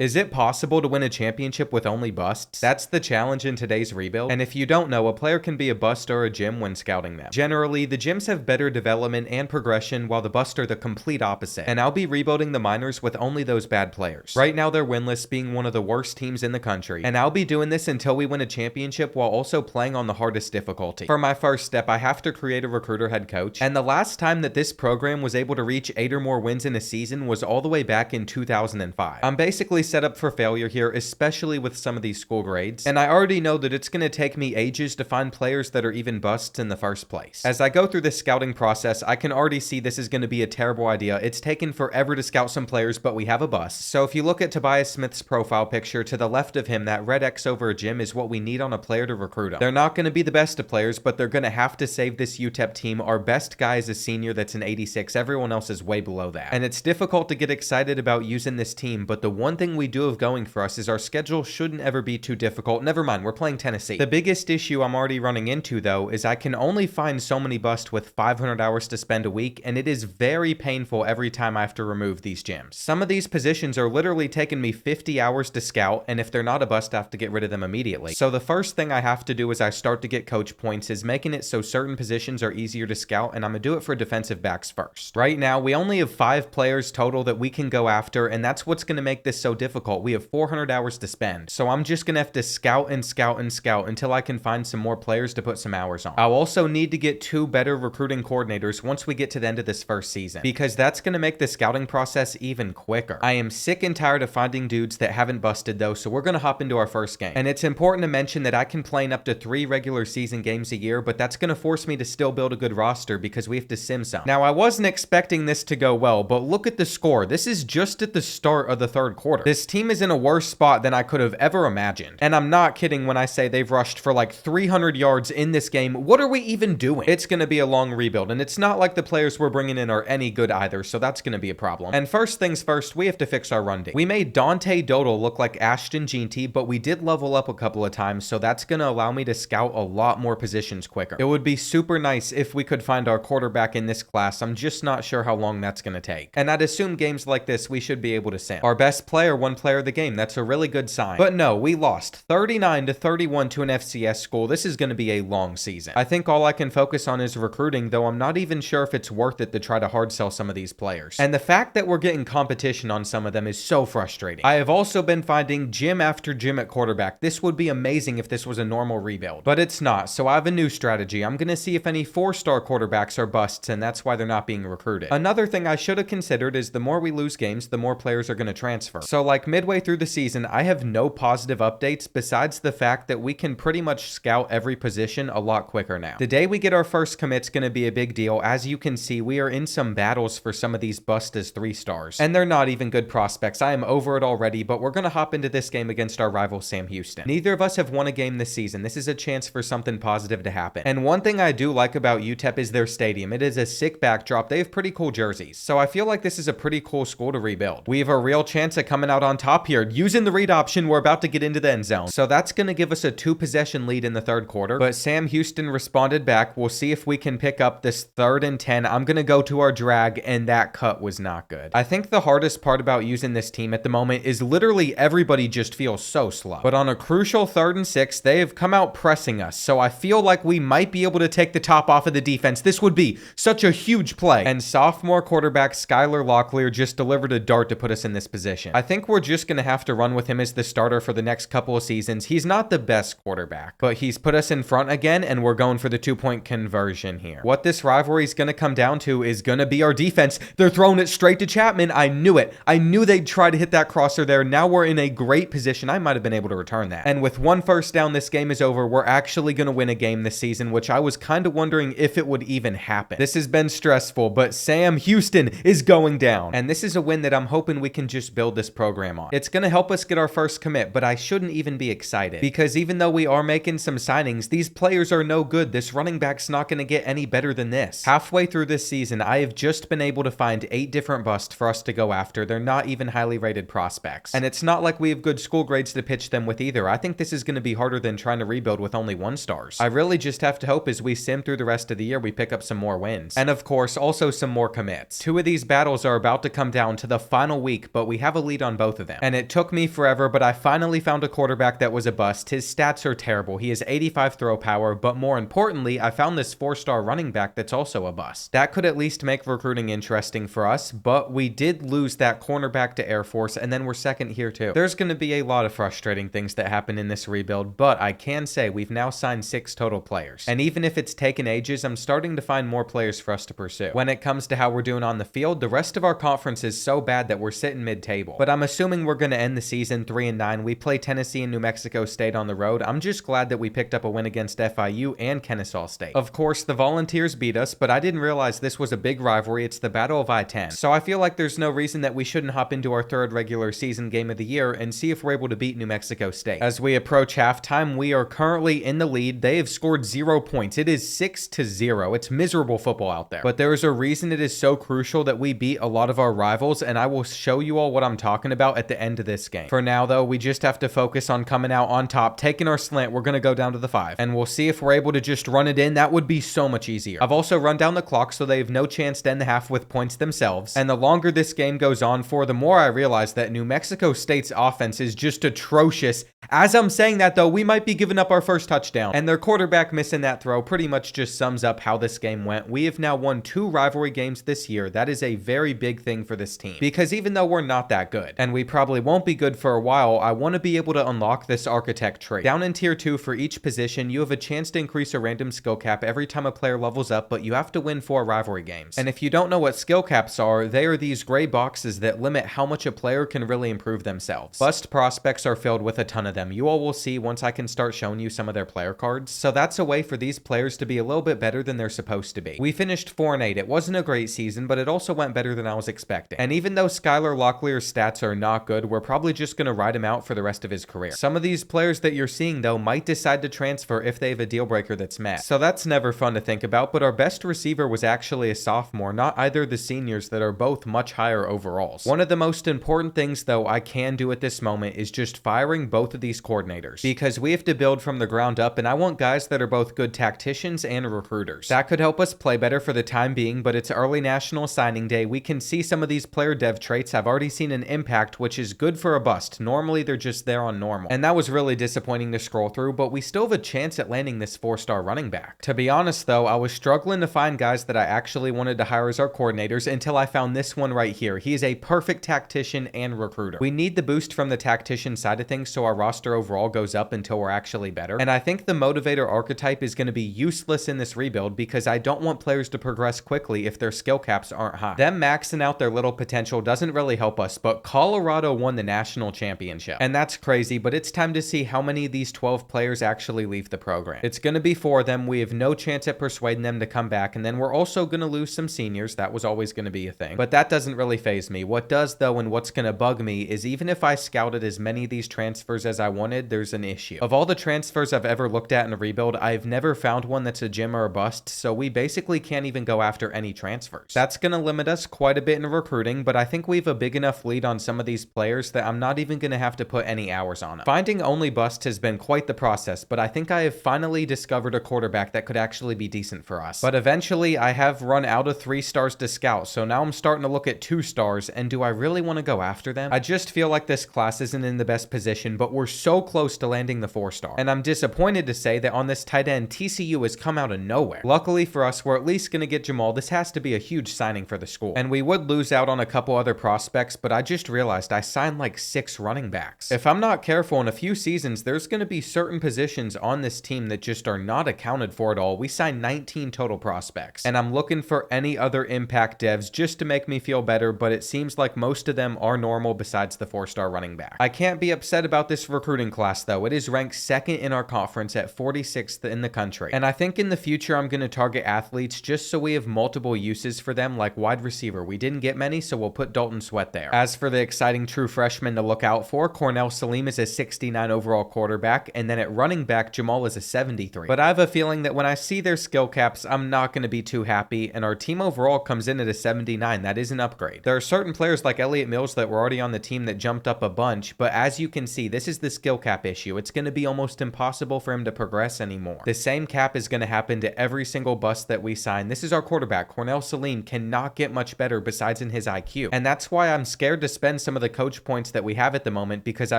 Is it possible to win a championship with only busts? That's the challenge in today's rebuild, and if you don't know, a player can be a bust or a gem when scouting them. Generally, the gems have better development and progression, while the busts are the complete opposite, and I'll be rebuilding the minors with only those bad players. Right now they're winless, being one of the worst teams in the country, and I'll be doing this until we win a championship while also playing on the hardest difficulty. For my first step, I have to create a recruiter head coach, and the last time that this program was able to reach 8 or more wins in a season was all the way back in 2005. I'm basically set up for failure here, especially with some of these school grades, and I already know that it's going to take me ages to find players that are even busts in the first place. As I go through this scouting process, I can already see this is going to be a terrible idea. It's taken forever to scout some players, but we have a bust. So if you look at Tobias Smith's profile picture, to the left of him, that red X over a gym is what we need on a player to recruit him. They're not going to be the best of players, but they're going to have to save this UTEP team. Our best guy is a senior that's an 86. Everyone else is way below that. And it's difficult to get excited about using this team, but the one thing we do have going for us is our schedule shouldn't ever be too difficult. Never mind, we're playing Tennessee. The biggest issue I'm already running into, though, is I can only find so many busts with 500 hours to spend a week, and it is very painful every time I have to remove these gems. Some of these positions are literally taking me 50 hours to scout, and if they're not a bust, I have to get rid of them immediately. So the first thing I have to do as I start to get coach points is making it so certain positions are easier to scout, and I'm gonna do it for defensive backs first. Right now, we only have 5 players total that we can go after, and that's what's gonna make this so difficult. We have 400 hours to spend, so I'm just gonna have to scout and scout and scout until I can find some more players to put some hours on. I'll also need to get 2 better recruiting coordinators once we get to the end of this first season, because that's gonna make the scouting process even quicker. I am sick and tired of finding dudes that haven't busted though, so we're gonna hop into our first game. And it's important to mention that I can play in up to 3 regular season games a year, but that's gonna force me to still build a good roster because we have to sim some. Now, I wasn't expecting this to go well, but look at the score. This is just at the start of the third quarter. This team is in a worse spot than I could have ever imagined. And I'm not kidding when I say they've rushed for like 300 yards in this game. What are we even doing? It's gonna be a long rebuild, and it's not like the players we're bringing in are any good either, so that's gonna be a problem. And first things first, we have to fix our run D. We made Dante Dodal look like Ashton Jeanty, but we did level up a couple of times, so that's gonna allow me to scout a lot more positions quicker. It would be super nice if we could find our quarterback in this class. I'm just not sure how long that's gonna take. And I'd assume games like this, we should be able to sim. Our best player won player of the game. That's a really good sign. But no, we lost 39-31 to an FCS school. This is gonna be a long season. I think all I can focus on is recruiting, though I'm not even sure if it's worth it to try to hard sell some of these players. And the fact that we're getting competition on some of them is so frustrating. I have also been finding gym after gym at quarterback. This would be amazing if this was a normal rebuild, but it's not. So I have a new strategy. I'm gonna see if any 4-star quarterbacks are busts, and that's why they're not being recruited. Another thing I should have considered is the more we lose games, the more players are gonna transfer. So like midway through the season, I have no positive updates besides the fact that we can pretty much scout every position a lot quicker now. The day we get our first commit's gonna be a big deal. As you can see, we are in some battles for some of these busts as 3-stars, and they're not even good prospects. I am over it already, but we're gonna hop into this game against our rival Sam Houston. Neither of us have won a game this season. This is a chance for something positive to happen. And one thing I do like about UTEP is their stadium. It is a sick backdrop. They have pretty cool jerseys, so I feel like this is a pretty cool school to rebuild. We have a real chance at coming out on top here. Using the read option, we're about to get into the end zone, so that's gonna give us a 2-possession lead in the third quarter, but Sam Houston responded back. We'll see if we can pick up this 3rd and 10. I'm gonna go to our drag, and that cut was not good. I think the hardest part about using this team at the moment is literally everybody just feels so slow. But on a crucial 3rd and 6, they have come out pressing us, so I feel like we might be able to take the top off of the defense. This would be such a huge play. And sophomore quarterback Skylar Locklear just delivered a dart to put us in this position. I think we're just gonna have to run with him as the starter for the next couple of seasons. He's not the best quarterback, but he's put us in front again, and we're going for the 2-point conversion here. What this rivalry is gonna come down to is gonna be our defense. They're throwing it straight to Chapman. I knew it. I knew they'd try to hit that crosser there. Now we're in a great position. I might have been able to return that. And with 1 first down, this game is over. We're actually gonna win a game this season, which I was kind of wondering if it would even happen. This has been stressful, but Sam Houston is going down. And this is a win that I'm hoping we can just build this program on. It's gonna help us get our first commit, but I shouldn't even be excited, because even though we are making some signings, these players are no good. This running back's not gonna get any better than this. Halfway through this season, I have just been able to find 8 different busts for us to go after. They're not even highly rated prospects. And it's not like we have good school grades to pitch them with either. I think this is gonna be harder than trying to rebuild with only 1-stars. I really just have to hope as we sim through the rest of the year, we pick up some more wins. And of course, also some more commits. 2 of these battles are about to come down to the final week, but we have a lead on both both of them. And it took me forever, but I finally found a quarterback that was a bust. His stats are terrible. He has 85 throw power, but more importantly, I found this 4-star running back that's also a bust. That could at least make recruiting interesting for us, but we did lose that cornerback to Air Force, and then we're second here too. There's going to be a lot of frustrating things that happen in this rebuild, but I can say we've now signed 6 total players. And even if it's taken ages, I'm starting to find more players for us to pursue. When it comes to how we're doing on the field, the rest of our conference is so bad that we're sitting mid-table. But I'm assuming we're going to end the season 3-9. We play Tennessee and New Mexico State on the road. I'm just glad that we picked up a win against FIU and Kennesaw State. Of course, the Volunteers beat us, but I didn't realize this was a big rivalry. It's the Battle of I-10. So I feel like there's no reason that we shouldn't hop into our 3rd regular season game of the year and see if we're able to beat New Mexico State. As we approach halftime, we are currently in the lead. They have scored 0 points. It is 6-0. It's miserable football out there. But there is a reason it is so crucial that we beat a lot of our rivals, and I will show you all what I'm talking about at the end of this game. For now, though, we just have to focus on coming out on top, taking our slant. We're going to go down to the 5, and we'll see if we're able to just run it in. That would be so much easier. I've also run down the clock, so they have no chance to end the half with points themselves. And the longer this game goes on for, the more I realize that New Mexico State's offense is just atrocious. As I'm saying that, though, we might be giving up our first touchdown, and their quarterback missing that throw pretty much just sums up how this game went. We have now won 2 rivalry games this year. That is a very big thing for this team, because even though we're not that good, and we probably won't be good for a while, I want to be able to unlock this architect trait. Down in tier 2, for each position, you have a chance to increase a random skill cap every time a player levels up, but you have to win 4 rivalry games. And if you don't know what skill caps are, they are these gray boxes that limit how much a player can really improve themselves. Bust prospects are filled with a ton of them. You all will see once I can start showing you some of their player cards. So that's a way for these players to be a little bit better than they're supposed to be. We finished 4-8. It wasn't a great season, but it also went better than I was expecting. And even though Skylar Locklear's stats are not good, we're probably just going to ride him out for the rest of his career. Some of these players that you're seeing, though, might decide to transfer if they have a deal breaker that's met. So that's never fun to think about, but our best receiver was actually a sophomore, not either the seniors that are both much higher overalls. One of the most important things, though, I can do at this moment is just firing both of these coordinators, because we have to build from the ground up, and I want guys that are both good tacticians and recruiters. That could help us play better for the time being, but it's early National Signing Day. We can see some of these player dev traits. I've already seen an impact, which is good for a bust. Normally, they're just there on normal. And that was really disappointing to scroll through, but we still have a chance at landing this 4-star running back. To be honest, though, I was struggling to find guys that I actually wanted to hire as our coordinators until I found this one right here. He is a perfect tactician and recruiter. We need the boost from the tactician side of things so our roster overall goes up until we're actually better. And I think the motivator archetype is going to be useless in this rebuild because I don't want players to progress quickly if their skill caps aren't high. Them maxing out their little potential doesn't really help us, but Colorado won the national championship. And that's crazy, but it's time to see how many of these 12 players actually leave the program. It's going to be 4 of them. We have no chance at persuading them to come back, and then we're also going to lose some seniors. That was always going to be a thing, but that doesn't really faze me. What does, though, and what's going to bug me is even if I scouted as many of these transfers as I wanted, there's an issue. Of all the transfers I've ever looked at in a rebuild, I've never found one that's a gem or a bust, so we basically can't even go after any transfers. That's going to limit us quite a bit in recruiting, but I think we have a big enough lead on some of these players that I'm not even going to have to put any hours on them. Finding only busts has been quite the process, but I think I have finally discovered a quarterback that could actually be decent for us. But eventually, I have run out of 3 stars to scout, so now I'm starting to look at 2 stars, and do I really want to go after them? I just feel like this class isn't in the best position, but we're so close to landing the 4-star. And I'm disappointed to say that on this tight end, TCU has come out of nowhere. Luckily for us, we're at least going to get Jamal. This has to be a huge signing for the school. And we would lose out on a couple other prospects, but I just realized I signed like 6 running backs. If I'm not careful, in a few seasons, there's going to be certain positions on this team that just are not accounted for at all. We signed 19 total prospects, and I'm looking for any other impact devs just to make me feel better, but it seems like most of them are normal besides the 4-star running back. I can't be upset about this recruiting class, though. It is ranked 2nd in our conference at 46th in the country, and I think in the future I'm going to target athletes just so we have multiple uses for them, like wide receiver. We didn't get many, so we'll put Dalton Sweat there. As for the exciting true freshman to look out for, Cornell Salim is a 69 overall quarterback, and then at running back, Jamal is a 73. But I have a feeling that when I see their skill caps, I'm not going to be too happy, and our team overall comes in at a 79. That is an upgrade. There are certain players like Elliott Mills that were already on the team that jumped up a bunch, but as you can see, this is the skill cap issue. It's going to be almost impossible for him to progress anymore. The same cap is going to happen to every single bust that we sign. This is our quarterback. Cornell Salim cannot get much better besides in his IQ, and that's why I'm scared to spend some some of the coach points that we have at the moment because I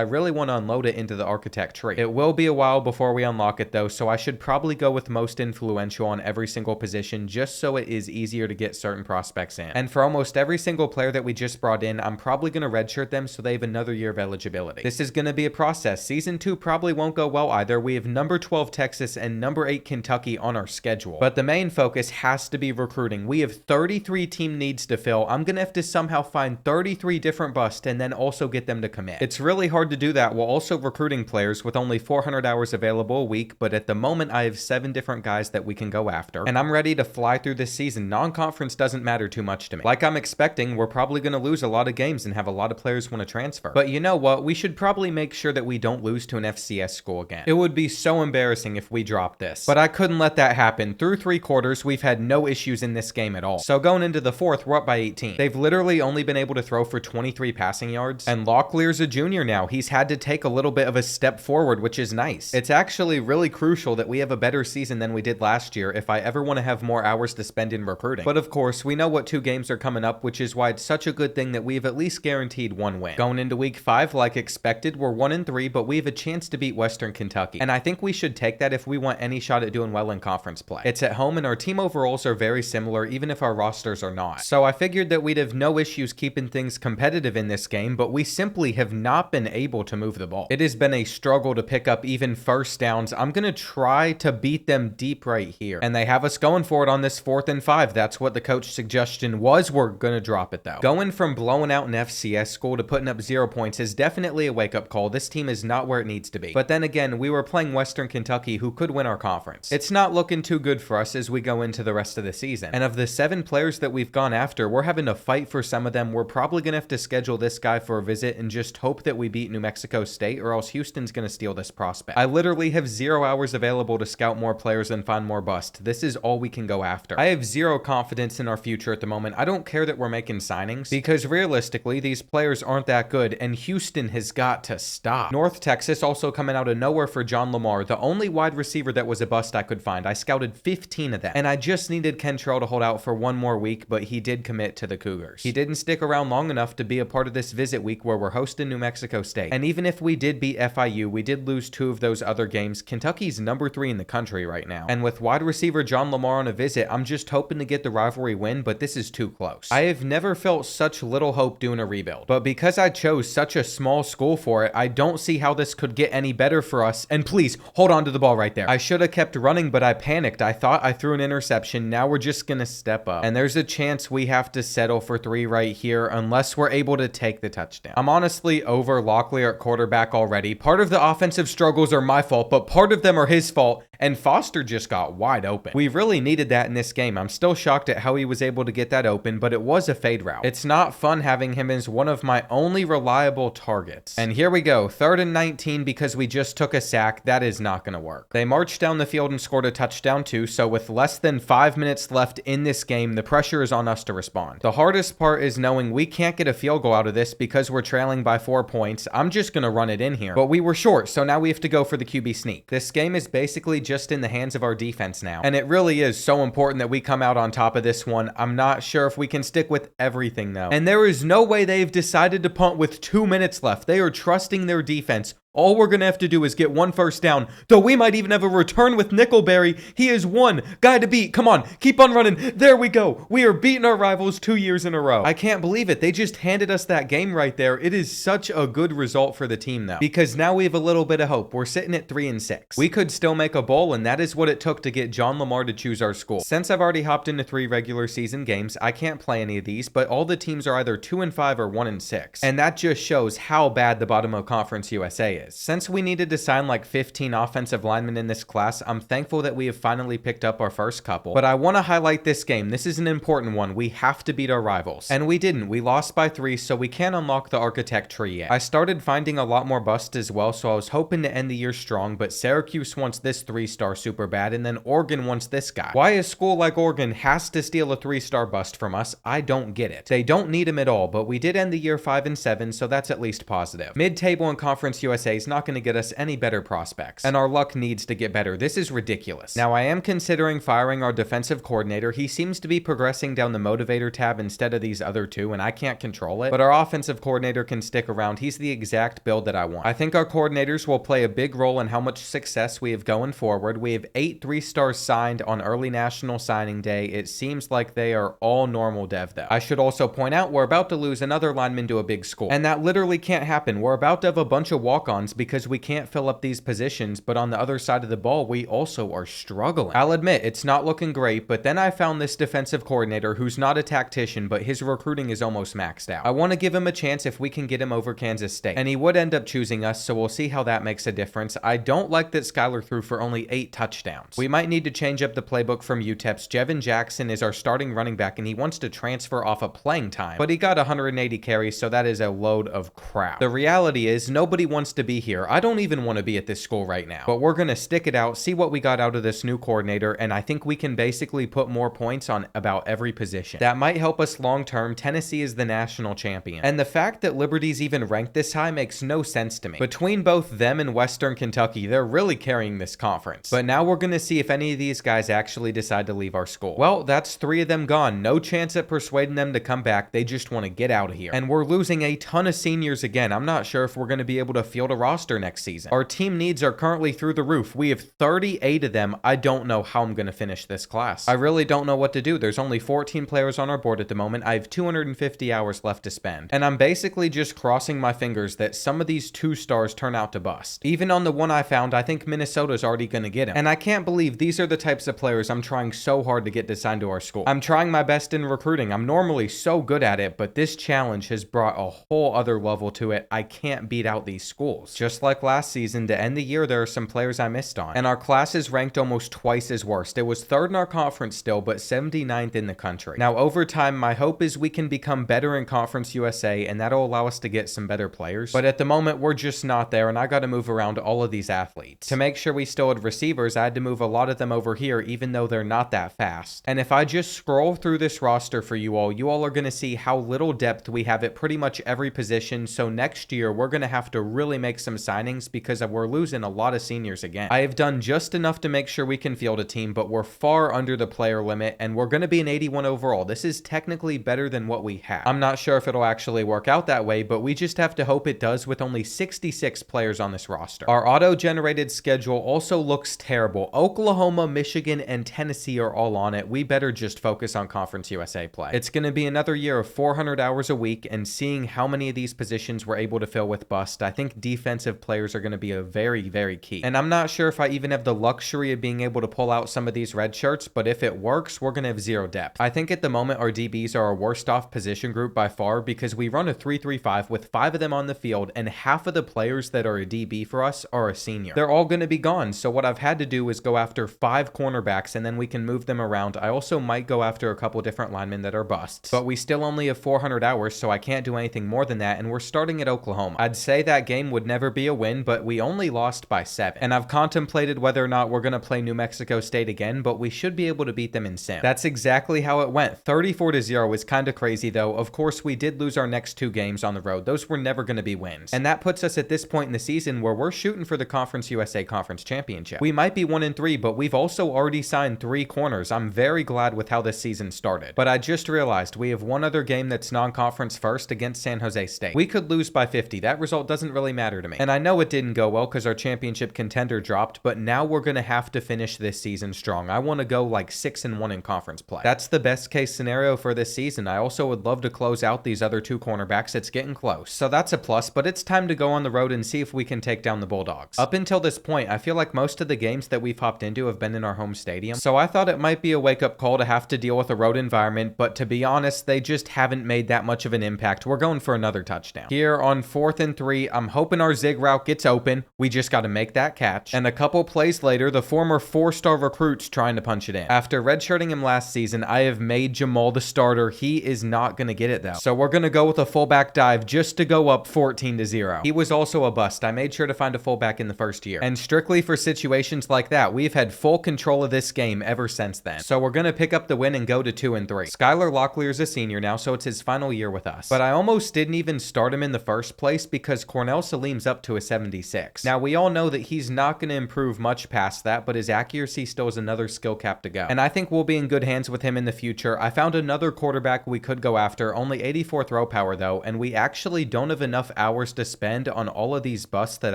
really want to unload it into the architect tree. It will be a while before we unlock it though, so I should probably go with most influential on every single position just so it is easier to get certain prospects in. And for almost every single player that we just brought in, I'm probably going to redshirt them so they have another year of eligibility. This is going to be a process. Season 2 probably won't go well either. We have number 12 Texas and number 8 Kentucky on our schedule. But the main focus has to be recruiting. We have 33 team needs to fill. I'm going to have to somehow find 33 different busts and then also get them to commit. It's really hard to do that while also recruiting players with only 400 hours available a week, but at the moment I have 7 different guys that we can go after. And I'm ready to fly through this season. Non-conference doesn't matter too much to me. Like I'm expecting, we're probably going to lose a lot of games and have a lot of players want to transfer. But you know what? We should probably make sure that we don't lose to an FCS school again. It would be so embarrassing if we dropped this. But I couldn't let that happen. Through 3 quarters, we've had no issues in this game at all. So going into the 4th, we're up by 18. They've literally only been able to throw for 23 passing yards. And Locklear's a junior now. He's had to take a little bit of a step forward, which is nice. It's actually really crucial that we have a better season than we did last year if I ever want to have more hours to spend in recruiting. But of course, we know what 2 games are coming up, which is why it's such a good thing that we've at least guaranteed 1 win. Going into week 5, like expected, we're 1-3, but we have a chance to beat Western Kentucky. And I think we should take that if we want any shot at doing well in conference play. It's at home and our team overalls are very similar, even if our rosters are not. So I figured that we'd have no issues keeping things competitive in this game, but we simply have not been able to move the ball. It has been a struggle to pick up even first downs. I'm going to try to beat them deep right here. And they have us going for it on this 4th and 5. That's what the coach suggestion was. We're going to drop it though. Going from blowing out an FCS school to putting up 0 points is definitely a wake-up call. This team is not where it needs to be. But then again, we were playing Western Kentucky, who could win our conference. It's not looking too good for us as we go into the rest of the season. And of the 7 players that we've gone after, we're having to fight for some of them. We're probably going to have to schedule this guy for a visit and just hope that we beat New Mexico State, or else Houston's going to steal this prospect. I literally have 0 hours available to scout more players and find more busts. This is all we can go after. I have 0 confidence in our future at the moment. I don't care that we're making signings because realistically, these players aren't that good and Houston has got to stop. North Texas also coming out of nowhere for John Lamar, the only wide receiver that was a bust I could find. I scouted 15 of them and I just needed Kentrell to hold out for 1 more week, but he did commit to the Cougars. He didn't stick around long enough to be a part of this visit week where we're hosting New Mexico State. And even if we did beat FIU, we did lose 2 of those other games. Kentucky's number 3 in the country right now. And with wide receiver John Lamar on a visit, I'm just hoping to get the rivalry win, but this is too close. I have never felt such little hope doing a rebuild, but because I chose such a small school for it, I don't see how this could get any better for us. And please, hold on to the ball right there. I should have kept running, but I panicked. I thought I threw an interception. Now we're just gonna step up. And there's a chance we have to settle for 3 right here unless we're able to take the touchdown. I'm honestly over Locklear at quarterback already. Part of the offensive struggles are my fault, but part of them are his fault. And Foster just got wide open. We really needed that in this game. I'm still shocked at how he was able to get that open, but it was a fade route. It's not fun having him as one of my only reliable targets. And here we go, 3rd and 19 because we just took a sack. That is not going to work. They marched down the field and scored a touchdown too, so with less than 5 minutes left in this game, the pressure is on us to respond. The hardest part is knowing we can't get a field goal out of this because we're trailing by 4 points. I'm just going to run it in here. But we were short, so now we have to go for the QB sneak. This game is basically just in the hands of our defense now. And it really is so important that we come out on top of this one. I'm not sure if we can stick with everything though. And there is no way they've decided to punt with 2 minutes left. They are trusting their defense. All we're going to have to do is get 1 first down, though we might even have a return with Nickelberry. He is 1 guy to beat. Come on, keep on running. There we go. We are beating our rivals 2 years in a row. I can't believe it. They just handed us that game right there. It is such a good result for the team though, because now we have a little bit of hope. We're sitting at 3-6. We could still make a bowl, and that is what it took to get John Lamar to choose our school. Since I've already hopped into 3 regular season games, I can't play any of these, but all the teams are either 2-5 or 1-6. And that just shows how bad the bottom of Conference USA is. Since we needed to sign like 15 offensive linemen in this class, I'm thankful that we have finally picked up our first couple. But I want to highlight this game. This is an important one. We have to beat our rivals. And we didn't. We lost by 3, so we can't unlock the architect tree yet. I started finding a lot more busts as well, so I was hoping to end the year strong, but Syracuse wants this 3-star super bad, and then Oregon wants this guy. Why a school like Oregon has to steal a 3-star bust from us, I don't get it. They don't need him at all, but we did end the year 5-7, so that's at least positive. Mid-table in Conference USA USA is not going to get us any better prospects, and our luck needs to get better. This is ridiculous. Now, I am considering firing our defensive coordinator. He seems to be progressing down the motivator tab instead of these other two, and I can't control it, but our offensive coordinator can stick around. He's the exact build that I want. I think our coordinators will play a big role in how much success we have going forward. We have 8 3-stars signed on early national signing day. It seems like they are all normal dev though. I should also point out we're about to lose another lineman to a big school, and that literally can't happen. We're about to have a bunch of walk-ons because we can't fill up these positions, but on the other side of the ball, we also are struggling. I'll admit, it's not looking great, but then I found this defensive coordinator who's not a tactician, but his recruiting is almost maxed out. I want to give him a chance if we can get him over Kansas State, and he would end up choosing us, so we'll see how that makes a difference. I don't like that Skylar threw for only 8 touchdowns. We might need to change up the playbook from UTEP's. Jevin Jackson is our starting running back, and he wants to transfer off of playing time, but he got 180 carries, so that is a load of crap. The reality is nobody wants to be here. I don't even want to be at this school right now, but we're going to stick it out, see what we got out of this new coordinator, and I think we can basically put more points on about every position. That might help us long term. Tennessee is the national champion, and the fact that Liberty's even ranked this high makes no sense to me. Between both them and Western Kentucky, they're really carrying this conference. But now we're going to see if any of these guys actually decide to leave our school. Well, that's 3 of them gone. No chance at persuading them to come back. They just want to get out of here. And we're losing a ton of seniors again. I'm not sure if we're going to be able to field a roster next season. Our team needs are currently through the roof. We have 38 of them. I don't know how I'm going to finish this class. I really don't know what to do. There's only 14 players on our board at the moment. I have 250 hours left to spend. And I'm basically just crossing my fingers that some of these 2-stars turn out to bust. Even on the one I found, I think Minnesota's already going to get him. And I can't believe these are the types of players I'm trying so hard to get to sign to our school. I'm trying my best in recruiting. I'm normally so good at it, but this challenge has brought a whole other level to it. I can't beat out these schools. Just like last season, to end the year, there are some players I missed on. And our class is ranked almost twice as worst. It was 3rd in our conference still, but 79th in the country. Now, over time, my hope is we can become better in Conference USA, and that'll allow us to get some better players. But at the moment, we're just not there, and I got to move around all of these athletes. To make sure we still had receivers, I had to move a lot of them over here, even though they're not that fast. And if I just scroll through this roster for you all are going to see how little depth we have at pretty much every position. So next year, we're going to have to really make some signings because we're losing a lot of seniors again. I have done just enough to make sure we can field a team, but we're far under the player limit, and we're going to be an 81 overall. This is technically better than what we have. I'm not sure if it'll actually work out that way, but we just have to hope it does with only 66 players on this roster. Our auto-generated schedule also looks terrible. Oklahoma, Michigan, and Tennessee are all on it. We better just focus on Conference USA play. It's going to be another year of 400 hours a week, and seeing how many of these positions we're able to fill with BUST, I think defensive players are going to be a very, very key. And I'm not sure if I even have the luxury of being able to pull out some of these red shirts, but if it works, we're going to have 0 depth. I think at the moment our DBs are our worst off position group by far because we run a 3-3-5 with 5 of them on the field, and half of the players that are a DB for us are a senior. They're all going to be gone, so what I've had to do is go after 5 cornerbacks, and then we can move them around. I also might go after a couple different linemen that are busts, but we still only have 400 hours, so I can't do anything more than that, and we're starting at Oklahoma. I'd say that game would never be a win, but we only lost by 7, and I've contemplated whether or not we're going to play New Mexico State again, but we should be able to beat them in sim. That's exactly how it went. 34-0 is kind of crazy though. Of course, we did lose our next 2 games on the road. Those were never going to be wins, and that puts us at this point in the season where we're shooting for the Conference USA Conference Championship. We might be 1-3, but we've also already signed 3 corners. I'm very glad with how this season started, but I just realized we have one other game that's non-conference first against San Jose State. We could lose by 50. That result doesn't really matter to me, and I know it didn't go well because our championship contender dropped, but now we're going to have to finish this season strong. I want to go like 6-1 in conference play. That's the best case scenario for this season. I also would love to close out these other 2 cornerbacks. It's getting close, so that's a plus, but it's time to go on the road and see if we can take down the Bulldogs. Up until this point, I feel like most of the games that we've hopped into have been in our home stadium, so I thought it might be a wake-up call to have to deal with a road environment, but to be honest, they just haven't made that much of an impact. We're going for another touchdown. Here on 4th and 3, I'm hoping our zig route gets open. We just got to make that catch, and a couple plays later, the former 4-star recruit's trying to punch it in. After redshirting him last season, I have made Jamal the starter. He is not going to get it though, so we're going to go with a fullback dive just to go up 14-0. He was also a bust. I made sure to find a fullback in the first year, and strictly for situations like that, we've had full control of this game ever since then. So we're going to pick up the win and go to 2-3. Skylar Locklear is a senior now, so it's his final year with us, but I almost didn't even start him in the first place because Cornell Salim's Sims up to a 76. Now, we all know that he's not going to improve much past that, but his accuracy still is another skill cap to go. And I think we'll be in good hands with him in the future. I found another quarterback we could go after, only 84 throw power though, and we actually don't have enough hours to spend on all of these busts that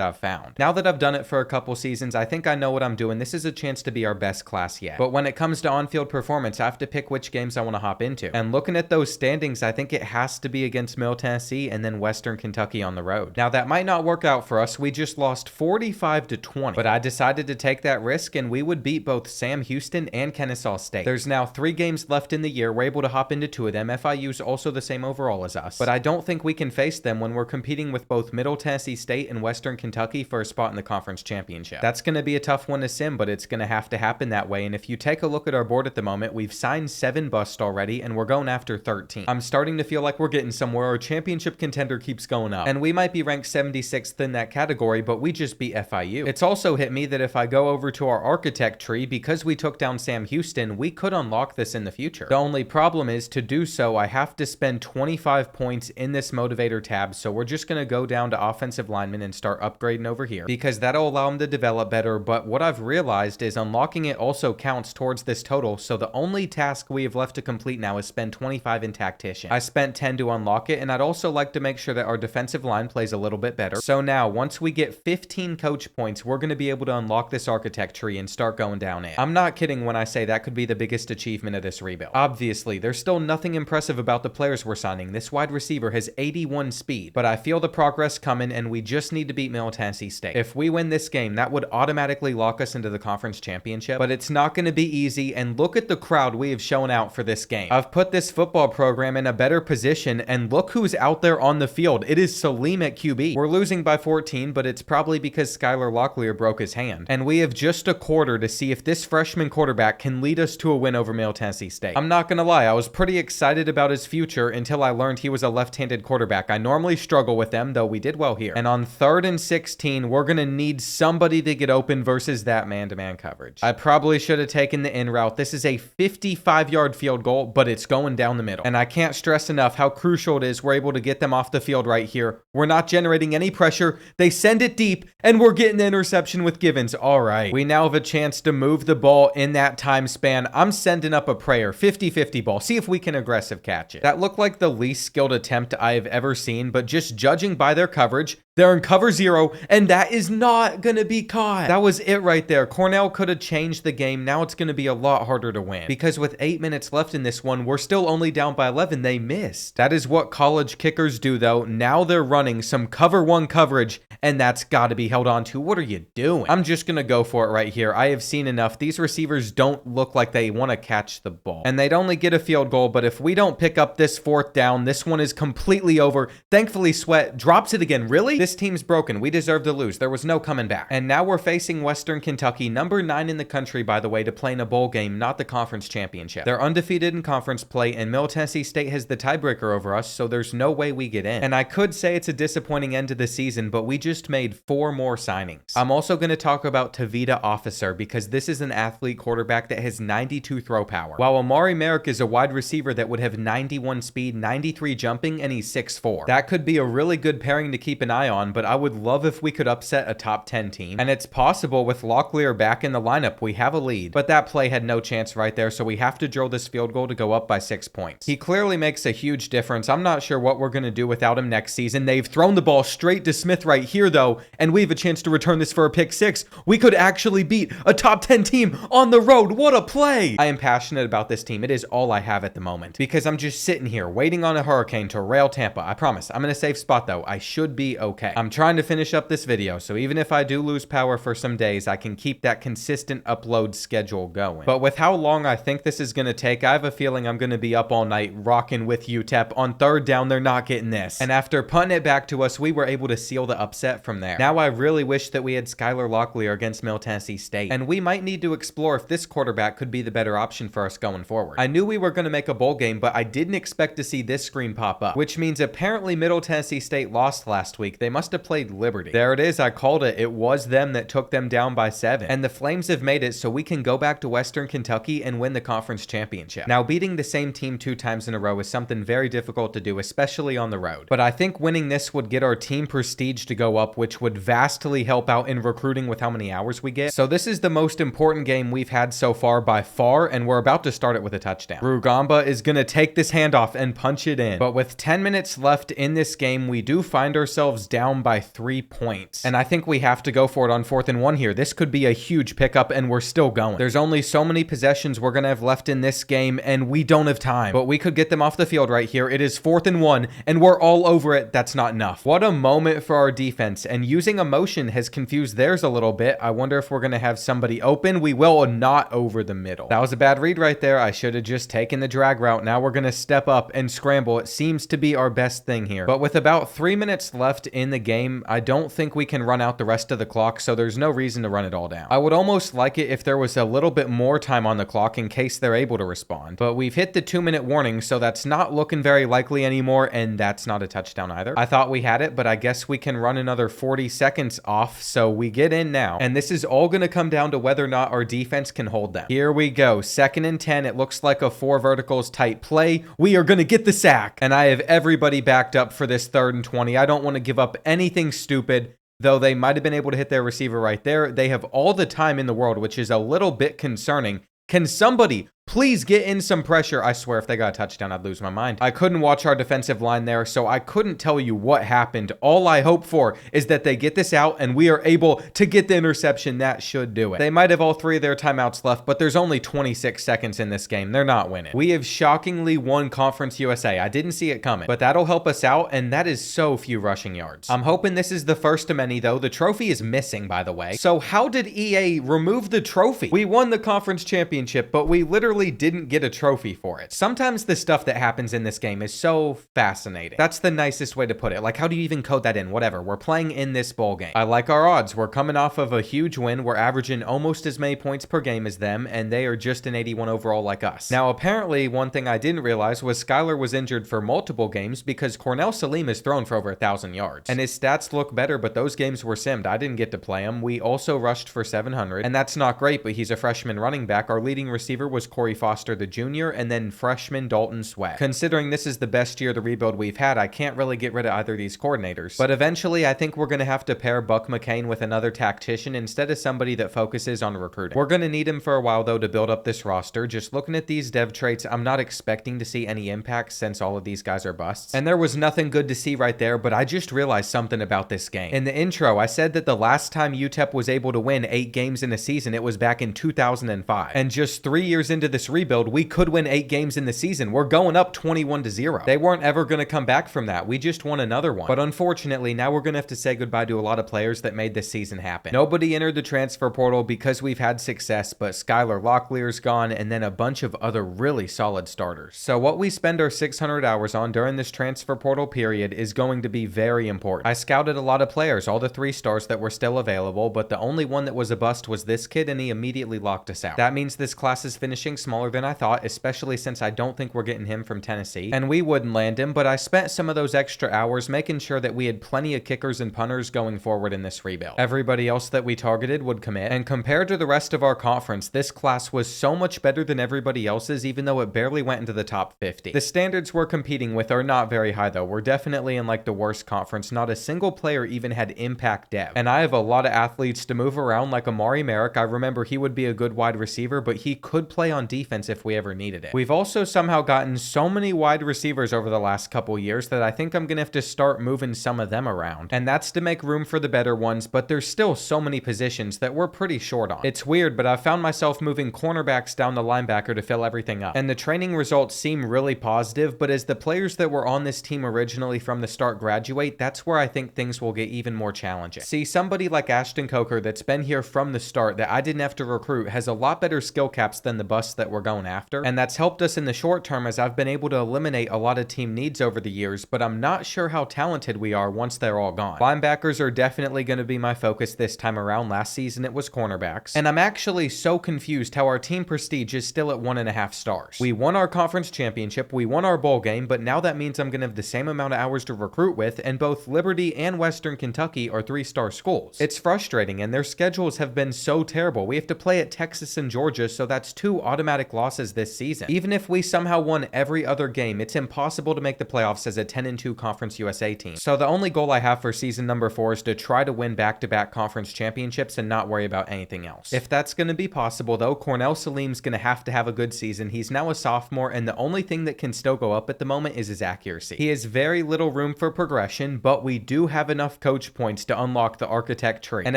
I've found. Now that I've done it for a couple seasons, I think I know what I'm doing. This is a chance to be our best class yet. But when it comes to on-field performance, I have to pick which games I want to hop into. And looking at those standings, I think it has to be against Middle Tennessee and then Western Kentucky on the road. Now that might not work out for us. We just lost 45-20, but I decided to take that risk and we would beat both Sam Houston and Kennesaw State. There's now 3 games left in the year. We're able to hop into 2 of them. FIU's also the same overall as us, but I don't think we can face them when we're competing with both Middle Tennessee State and Western Kentucky for a spot in the conference championship. That's going to be a tough one to sim, but it's going to have to happen that way. And if you take a look at our board at the moment, we've signed 7 busts already and we're going after 13. I'm starting to feel like we're getting somewhere. Our championship contender keeps going up, and we might be ranked 76th in that category, but we just beat FIU. It's also hit me that if I go over to our architect tree, because we took down Sam Houston, we could unlock this in the future. The only problem is, to do so, I have to spend 25 points in this motivator tab, so we're just going to go down to offensive linemen and start upgrading over here, because that'll allow them to develop better. But what I've realized is unlocking it also counts towards this total, so the only task we have left to complete now is spend 25 in tactician. I spent 10 to unlock it, and I'd also like to make sure that our defensive line plays a little bit better. So now, once we get 15 coach points, we're going to be able to unlock this architect tree and start going down it. I'm not kidding when I say that could be the biggest achievement of this rebuild. Obviously, there's still nothing impressive about the players we're signing. This wide receiver has 81 speed, but I feel the progress coming, and we just need to beat Middle Tennessee State. If we win this game, that would automatically lock us into the conference championship, but it's not going to be easy, and look at the crowd we have shown out for this game. I've put this football program in a better position, and look who's out there on the field. It is Salim at QB. We're losing by 14, but it's probably because Skylar Locklear broke his hand, and we have just a quarter to see if this freshman quarterback can lead us to a win over Middle Tennessee State. I'm not gonna lie, I was pretty excited about his future until I learned he was a left-handed quarterback. I normally struggle with them, though we did well here. And on 3rd and 16, we're gonna need somebody to get open versus that man-to-man coverage. I probably should have taken the in route. This is a 55-yard field goal, but it's going down the middle. And I can't stress enough how crucial it is we're able to get them off the field right here. We're not generating any pressure. They send it deep, and we're getting the interception with Givens. All right. We now have a chance to move the ball in that time span. I'm sending up a prayer. 50-50 ball. See if we can aggressive catch it. That looked like the least skilled attempt I have ever seen, but just judging by their coverage, they're in cover 0, and that is not going to be caught. That was it right there. Cornell could have changed the game. Now it's going to be a lot harder to win, because with 8 minutes left in this one, we're still only down by 11. They missed. That is what college kickers do, though. Now they're running some cover 1 coverage, and that's got to be held on to. What are you doing? I'm just going to go for it right here. I have seen enough. These receivers don't look like they want to catch the ball, and they'd only get a field goal, but if we don't pick up this 4th down, this one is completely over. Thankfully, Sweat drops it again. Really? This team's broken. We deserve to lose. There was no coming back. And now we're facing Western Kentucky, number 9 in the country, by the way, to play in a bowl game, not the conference championship. They're undefeated in conference play, and Middle Tennessee State has the tiebreaker over us, so there's no way we get in. And I could say it's a disappointing end to the season, but we just made 4 more signings. I'm also going to talk about Tavita Officer, because this is an athlete quarterback that has 92 throw power, while Amari Merrick is a wide receiver that would have 91 speed, 93 jumping, and he's 6'4". That could be a really good pairing to keep an eye on, but I would love if we could upset a top 10 team, and it's possible with Locklear back in the lineup. We have a lead, but that play had no chance right there, so we have to drill this field goal to go up by 6 points. He clearly makes a huge difference. I'm not sure what we're going to do without him next season. They've thrown the ball straight to Smith right here, though, and we have a chance to return this for a pick 6. We could actually beat a top 10 team on the road. What a play! I am passionate about this team. It is all I have at the moment, because I'm just sitting here waiting on a hurricane to rail Tampa. I promise. I'm in a safe spot, though. I should be okay. I'm trying to finish up this video, so even if I do lose power for some days, I can keep that consistent upload schedule going. But with how long I think this is going to take, I have a feeling I'm going to be up all night rocking with UTEP. On 3rd down, they're not getting this. And after punting it back to us, we were able to seal the upset from there. Now I really wish that we had Skylar Locklear against Middle Tennessee State, and we might need to explore if this quarterback could be the better option for us going forward. I knew we were going to make a bowl game, but I didn't expect to see this screen pop up, which means apparently Middle Tennessee State lost last week. They must have played Liberty. There it is. I called it. It was them that took them down by 7. And the Flames have made it so we can go back to Western Kentucky and win the conference championship. Now, beating the same team 2 times in a row is something very difficult to do, especially on the road. But I think winning this would get our team prestige prestige to go up, which would vastly help out in recruiting with how many hours we get. So this is the most important game we've had so far by far, and we're about to start it with a touchdown. Rugamba is going to take this handoff and punch it in. But with 10 minutes left in this game, we do find ourselves down by 3 points. And I think we have to go for it on 4th and 1 here. This could be a huge pickup, and we're still going. There's only so many possessions we're going to have left in this game, and we don't have time. But we could get them off the field right here. It is 4th and 1, and we're all over it. That's not enough. What a moment for our defense, and using emotion has confused theirs a little bit. I wonder if we're going to have somebody open. We will, not over the middle. That was a bad read right there. I should have just taken the drag route. Now we're going to step up and scramble. It seems to be our best thing here. But with about 3 minutes left in the game, I don't think we can run out the rest of the clock, so there's no reason to run it all down. I would almost like it if there was a little bit more time on the clock in case they're able to respond. But we've hit the 2-minute warning, so that's not looking very likely anymore, and that's not a touchdown either. I thought we had it, but I guess we can run another 40 seconds off, so we get in now. And this is all going to come down to whether or not our defense can hold them. Here we go. 2nd and 10. It looks like a 4 verticals type play. We are going to get the sack. And I have everybody backed up for this 3rd and 20. I don't want to give up anything stupid. Though they might have been able to hit their receiver right there. They have all the time in the world, which is a little bit concerning. Can somebody please get in some pressure? I swear if they got a touchdown, I'd lose my mind. I couldn't watch our defensive line there, so I couldn't tell you what happened. All I hope for is that they get this out and we are able to get the interception. That should do it. They might have all 3 of their timeouts left, but there's only 26 seconds in this game. They're not winning. We have shockingly won Conference USA. I didn't see it coming, but that'll help us out, and that is so few rushing yards. I'm hoping this is the first of many, though. The trophy is missing, by the way. So how did EA remove the trophy? We won the conference championship, but we literally didn't get a trophy for it. Sometimes the stuff that happens in this game is so fascinating. That's the nicest way to put it. Like, how do you even code that in? Whatever. We're playing in this bowl game. I like our odds. We're coming off of a huge win. We're averaging almost as many points per game as them, and they are just an 81 overall like us. Now, apparently, one thing I didn't realize was Skylar was injured for multiple games because Cornell Salim has thrown for over 1,000 yards. And his stats look better, but those games were simmed. I didn't get to play him. We also rushed for 700, and that's not great, but he's a freshman running back. Our leading receiver was Corey Foster, the junior, and then freshman Dalton Sweat. Considering this is the best year of the rebuild we've had, I can't really get rid of either of these coordinators. But eventually, I think we're going to have to pair Buck McCain with another tactician instead of somebody that focuses on recruiting. We're going to need him for a while, though, to build up this roster. Just looking at these dev traits, I'm not expecting to see any impact since all of these guys are busts. And there was nothing good to see right there, but I just realized something about this game. In the intro, I said that the last time UTEP was able to win 8 games in a season, it was back in 2005. And just 3 years into this rebuild, we could win 8 games in the season. We're going up 21-0. They weren't ever going to come back from that. We just won another one. But unfortunately, now we're going to have to say goodbye to a lot of players that made this season happen. Nobody entered the transfer portal because we've had success, but Skylar Locklear's gone, and then a bunch of other really solid starters. So what we spend our 600 hours on during this transfer portal period is going to be very important. I scouted a lot of players, all the 3 stars that were still available, but the only one that was a bust was this kid, and he immediately locked us out. That means this class is finishing smaller than I thought, especially since I don't think we're getting him from Tennessee, and we wouldn't land him, but I spent some of those extra hours making sure that we had plenty of kickers and punters going forward in this rebuild. Everybody else that we targeted would commit, and compared to the rest of our conference, this class was so much better than everybody else's, even though it barely went into the top 50. The standards we're competing with are not very high, though. We're definitely in like the worst conference. Not a single player even had impact dev, and I have a lot of athletes to move around, like Amari Merrick. I remember he would be a good wide receiver, but he could play on defense if we ever needed it. We've also somehow gotten so many wide receivers over the last couple years that I think I'm gonna have to start moving some of them around, and that's to make room for the better ones, but there's still so many positions that we're pretty short on. It's weird, but I found myself moving cornerbacks down the linebacker to fill everything up, and the training results seem really positive, but as the players that were on this team originally from the start graduate, that's where I think things will get even more challenging. See, somebody like Ashton Coker that's been here from the start that I didn't have to recruit has a lot better skill caps than the busts that we're going after, and that's helped us in the short term as I've been able to eliminate a lot of team needs over the years, but I'm not sure how talented we are once they're all gone. Linebackers are definitely going to be my focus this time around. Last season it was cornerbacks, and I'm actually so confused how our team prestige is still at 1.5 stars. We won our conference championship, we won our bowl game, but now that means I'm going to have the same amount of hours to recruit with, and both Liberty and Western Kentucky are 3-star schools. It's frustrating, and their schedules have been so terrible. We have to play at Texas and Georgia, so that's 2 automatic automatic losses this season. Even if we somehow won every other game, it's impossible to make the playoffs as a 10-2 Conference USA team. So the only goal I have for season number 4 is to try to win back-to-back conference championships and not worry about anything else. If that's going to be possible though, Cornell Salim's going to have a good season. He's now a sophomore, and the only thing that can still go up at the moment is his accuracy. He has very little room for progression, but we do have enough coach points to unlock the architect tree. And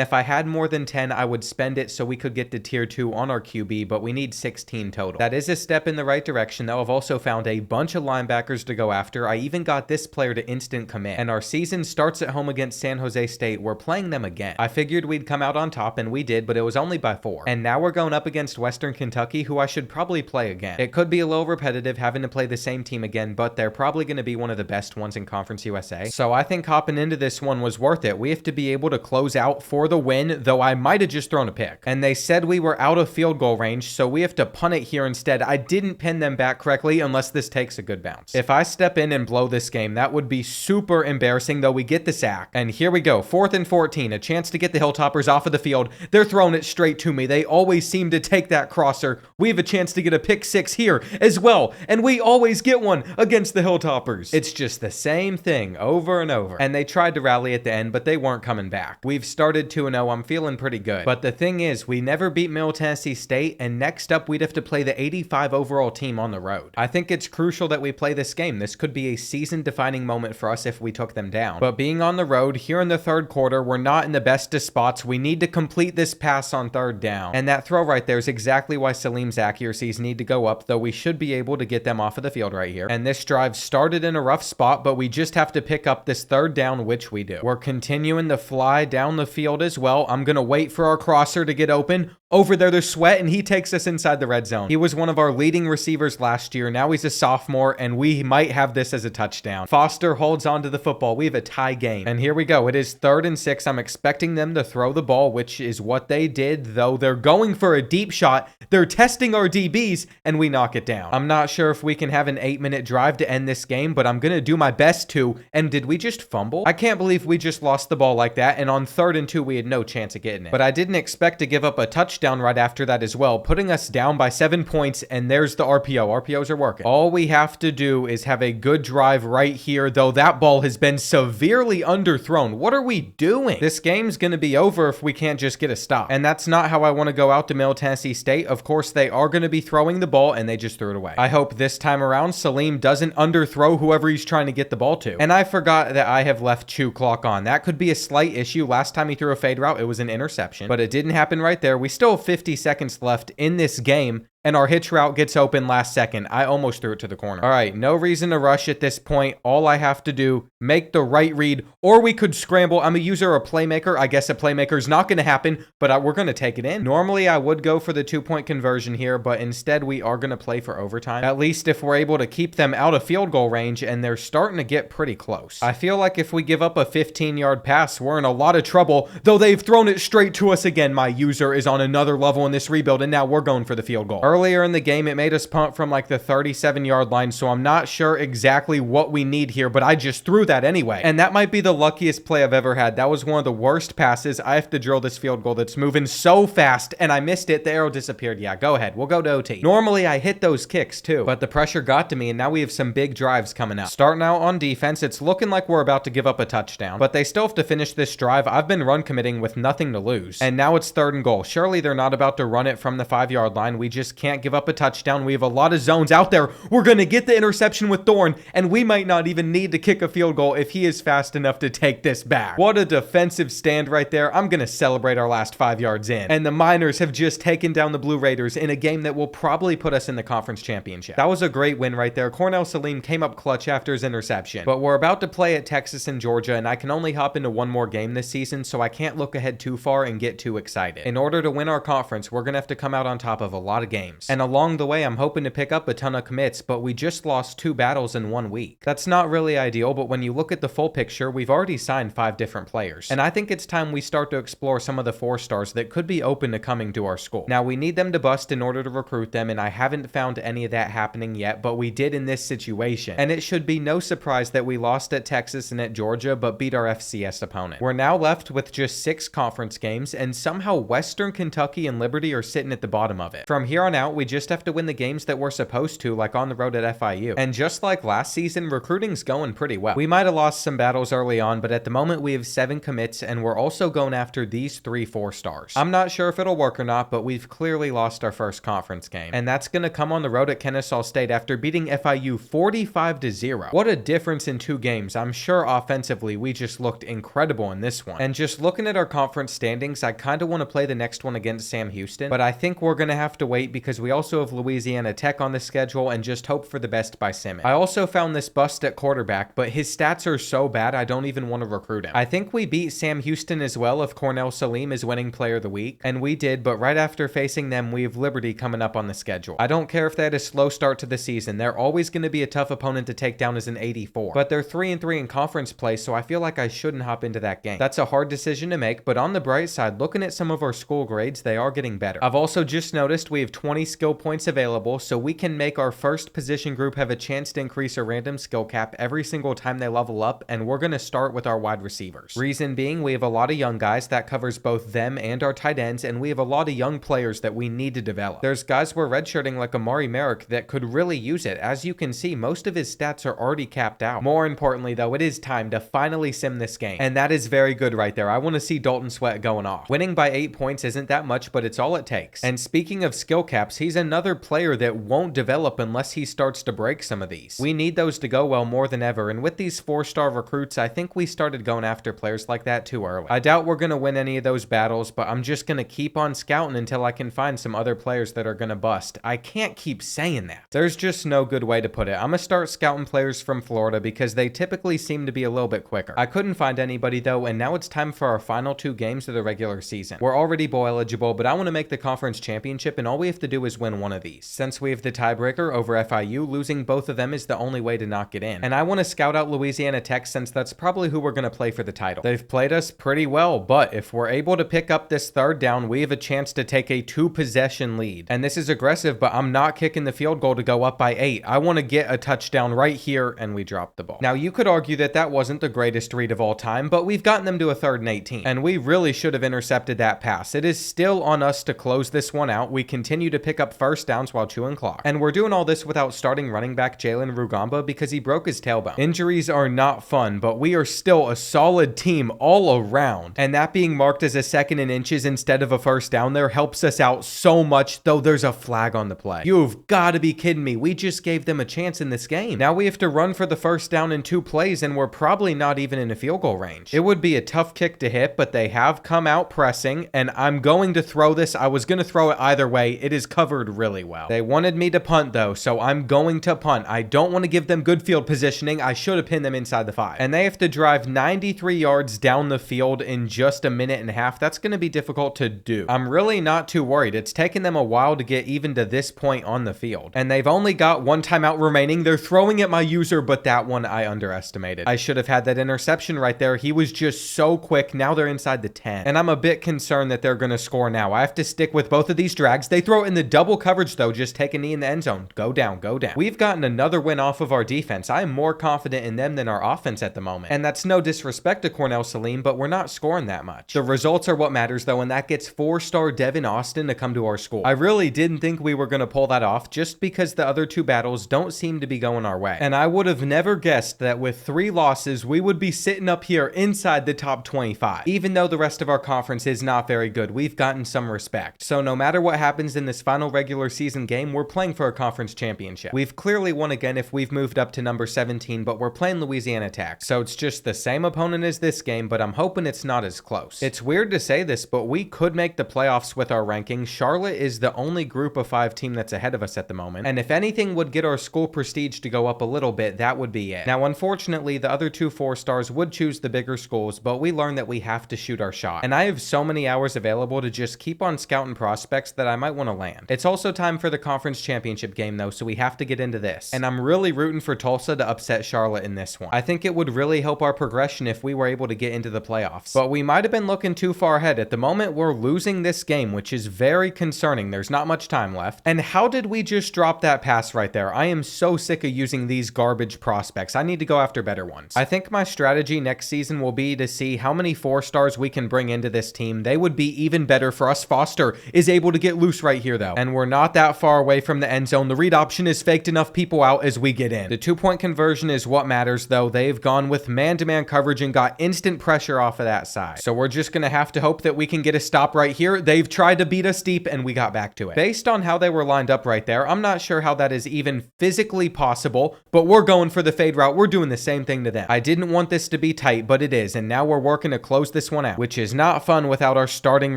if I had more than 10, I would spend it so we could get to tier 2 on our QB, but we need 16 total. That is a step in the right direction though. I've also found a bunch of linebackers to go after. I even got this player to instant commit, and our season starts at home against San Jose State. We're playing them again. I figured we'd come out on top, and we did, but it was only by 4. And now we're going up against Western Kentucky, who I should probably play again. It could be a little repetitive having to play the same team again, but they're probably going to be one of the best ones in Conference USA. So I think hopping into this one was worth it. We have to be able to close out for the win, though I might have just thrown a pick. And they said we were out of field goal range, so we have to punt it here instead. I didn't pin them back correctly unless this takes a good bounce. If I step in and blow this game, that would be super embarrassing, though we get the sack. And here we go, 4th and 14, a chance to get the Hilltoppers off of the field. They're throwing it straight to me. They always seem to take that crosser. We have a chance to get a pick 6 here as well, and we always get one against the Hilltoppers. It's just the same thing over and over. And they tried to rally at the end, but they weren't coming back. We've started 2-0. I'm feeling pretty good. But the thing is, we never beat Middle Tennessee State, and next up we'd have to play the 85 overall team on the road. I think it's crucial that we play this game. This could be a season-defining moment for us if we took them down. But being on the road, here in the third quarter, we're not in the best of spots. We need to complete this pass on 3rd down. And that throw right there is exactly why Salim's accuracies need to go up, though we should be able to get them off of the field right here. And this drive started in a rough spot, but we just have to pick up this 3rd down, which we do. We're continuing to fly down the field as well. I'm going to wait for our crosser to get open. Over there, there's Sweat, and he takes us inside the red zone. He was one of our leading receivers last year. Now he's a sophomore, and we might have this as a touchdown. Foster holds on to the football. We have a tie game. And here we go. It is 3rd and 6. I'm expecting them to throw the ball, which is what they did, though they're going for a deep shot. They're testing our DBs, and we knock it down. I'm not sure if we can have an 8-minute drive to end this game, but I'm going to do my best to. And did we just fumble? I can't believe we just lost the ball like that, and on 3rd and 2, we had no chance of getting it. But I didn't expect to give up a touchdown right after that as well, putting us down by 7 points, and there's the RPO. RPOs are working. All we have to do is have a good drive right here, though that ball has been severely underthrown. What are we doing? This game's going to be over if we can't just get a stop. And that's not how I want to go out to Middle Tennessee State. Of course, they are going to be throwing the ball, and they just threw it away. I hope this time around, Salim doesn't underthrow whoever he's trying to get the ball to. And I forgot that I have left Chew Clock on. That could be a slight issue. Last time he threw a fade route, it was an interception, but it didn't happen right there. We still have 50 seconds left in this game, and our hitch route gets open last second. I almost threw it to the corner. All right, no reason to rush at this point. All I have to do, make the right read, or we could scramble. I'm a user, a playmaker. I guess a playmaker is not going to happen, but we're going to take it in. Normally, I would go for the 2-point conversion here, but instead, we are going to play for overtime. At least if we're able to keep them out of field goal range, and they're starting to get pretty close. I feel like if we give up a 15-yard pass, we're in a lot of trouble, though they've thrown it straight to us again. My user is on another level in this rebuild, and now we're going for the field goal. Earlier in the game, it made us punt from like the 37-yard line, so I'm not sure exactly what we need here, but I just threw that anyway. And that might be the luckiest play I've ever had. That was one of the worst passes. I have to drill this field goal that's moving so fast, and I missed it. The arrow disappeared. Yeah, go ahead. We'll go to OT. Normally, I hit those kicks too, but the pressure got to me, and now we have some big drives coming up. Starting out on defense, it's looking like we're about to give up a touchdown, but they still have to finish this drive. I've been run committing with nothing to lose, and now it's 3rd and goal. Surely they're not about to run it from the 5-yard line. We just can't give up a touchdown. We have a lot of zones out there. We're going to get the interception with Thorne, and we might not even need to kick a field goal if he is fast enough to take this back. What a defensive stand right there. I'm going to celebrate our last 5 yards in. And the Miners have just taken down the Blue Raiders in a game that will probably put us in the conference championship. That was a great win right there. Cornell Salim came up clutch after his interception. But we're about to play at Texas and Georgia, and I can only hop into one more game this season, so I can't look ahead too far and get too excited. In order to win our conference, we're going to have to come out on top of a lot of games. And along the way, I'm hoping to pick up a ton of commits, but we just lost 2 battles in 1 week. That's not really ideal, but when you look at the full picture, we've already signed 5 different players. And I think it's time we start to explore some of the 4-stars that could be open to coming to our school. Now, we need them to bust in order to recruit them, and I haven't found any of that happening yet, but we did in this situation. And it should be no surprise that we lost at Texas and at Georgia, but beat our FCS opponent. We're now left with just 6 conference games, and somehow Western Kentucky and Liberty are sitting at the bottom of it. From here on out, out, we just have to win the games that we're supposed to, like on the road at FIU. And just like last season, recruiting's going pretty well. We might have lost some battles early on, but at the moment we have 7 commits, and we're also going after these 3 4-stars. I'm not sure if it'll work or not, but we've clearly lost our first conference game. And that's going to come on the road at Kennesaw State after beating FIU 45-0. What a difference in 2 games. I'm sure offensively we just looked incredible in this one. And just looking at our conference standings, I kind of want to play the next one against Sam Houston, but I think we're going to have to wait because we also have Louisiana Tech on the schedule and just hope for the best by Simmons. I also found this bust at quarterback, but his stats are so bad I don't even want to recruit him. I think we beat Sam Houston as well if Cornell Salim is winning player of the week, and we did, but right after facing them, we have Liberty coming up on the schedule. I don't care if they had a slow start to the season. They're always going to be a tough opponent to take down as an 84, but they're 3-3 in conference play, so I feel like I shouldn't hop into that game. That's a hard decision to make, but on the bright side, looking at some of our school grades, they are getting better. I've also just noticed we have 20 skill points available, so we can make our first position group have a chance to increase a random skill cap every single time they level up, and we're going to start with our wide receivers. Reason being, we have a lot of young guys that covers both them and our tight ends, and we have a lot of young players that we need to develop. There's guys we're redshirting like Amari Merrick that could really use it. As you can see, most of his stats are already capped out. More importantly though, it is time to finally sim this game, and that is very good right there. I want to see Dalton Sweat going off. Winning by 8 points isn't that much, but it's all it takes. And speaking of skill caps, he's another player that won't develop unless he starts to break some of these. We need those to go well more than ever, and with these 4-star recruits, I think we started going after players like that too early. I doubt we're going to win any of those battles, but I'm just going to keep on scouting until I can find some other players that are going to bust. I can't keep saying that. There's just no good way to put it. I'm going to start scouting players from Florida because they typically seem to be a little bit quicker. I couldn't find anybody though, and now it's time for our final 2 games of the regular season. We're already bowl eligible, but I want to make the conference championship, and all we have to do is win one of these. Since we have the tiebreaker over FIU, losing both of them is the only way to not get in. And I want to scout out Louisiana Tech since that's probably who we're going to play for the title. They've played us pretty well, but if we're able to pick up this 3rd down, we have a chance to take a 2-possession lead. And this is aggressive, but I'm not kicking the field goal to go up by 8. I want to get a touchdown right here, and we drop the ball. Now, you could argue that that wasn't the greatest read of all time, but we've gotten them to a 3rd and 18, and we really should have intercepted that pass. It is still on us to close this one out. We continue to pick up first downs while chewing clock, and we're doing all this without starting running back Jalen Rugamba because he broke his tailbone. Injuries are not fun, but we are still a solid team all around, and that being marked as a 2nd and inches instead of a 1st down there helps us out so much, though there's a flag on the play. You've got to be kidding me. We just gave them a chance in this game. Now we have to run for the 1st down in 2 plays, and we're probably not even in a field goal range. It would be a tough kick to hit, but they have come out pressing, and I'm going to throw this. I was going to throw it either way. It is covered really well. They wanted me to punt though, so I'm going to punt. I don't want to give them good field positioning. I should have pinned them inside the 5. And they have to drive 93 yards down the field in just a minute and a half. That's going to be difficult to do. I'm really not too worried. It's taken them a while to get even to this point on the field, and they've only got 1 timeout remaining. They're throwing at my user, but that one I underestimated. I should have had that interception right there. He was just so quick. Now they're inside the 10, and I'm a bit concerned that they're going to score now. I have to stick with both of these drags. They throw it in the double coverage though. Just take a knee in the end zone. Go down, go down. We've gotten another win off of our defense. I am more confident in them than our offense at the moment, and that's no disrespect to Cornell Salim, but we're not scoring that much. The results are what matters though, and that gets 4-star Devin Austin to come to our school. I really didn't think we were going to pull that off just because the other 2 battles don't seem to be going our way, and I would have never guessed that with 3 losses we would be sitting up here inside the top 25. Even though the rest of our conference is not very good, we've gotten some respect. So no matter what happens in this final regular season game, we're playing for a conference championship. We've clearly won again if we've moved up to number 17, but we're playing Louisiana Tech, so it's just the same opponent as this game, but I'm hoping it's not as close. It's weird to say this, but we could make the playoffs with our ranking. Charlotte is the only group of 5 team that's ahead of us at the moment, and if anything would get our school prestige to go up a little bit, that would be it. Now unfortunately, the other 2 4-stars would choose the bigger schools, but we learned that we have to shoot our shot, and I have so many hours available to just keep on scouting prospects that I might want to land. It's also time for the conference championship game though, so we have to get into this, and I'm really rooting for Tulsa to upset Charlotte in this one. I think it would really help our progression if we were able to get into the playoffs, but we might have been looking too far ahead. At the moment we're losing this game, which is very concerning. There's not much time left, and how did we just drop that pass right there? I am so sick of using these garbage prospects. I need to go after better ones. I think my strategy next season will be to see how many 4-stars we can bring into this team. They would be even better for us. Foster is able to get loose right here though. go. And we're not that far away from the end zone. The read option has faked enough people out as we get in. The 2-point conversion is what matters, though. They've gone with man-to-man coverage and got instant pressure off of that side. So we're just going to have to hope that we can get a stop right here. They've tried to beat us deep, and we got back to it. Based on how they were lined up right there, I'm not sure how that is even physically possible, but we're going for the fade route. We're doing the same thing to them. I didn't want this to be tight, but it is, and now we're working to close this one out, which is not fun without our starting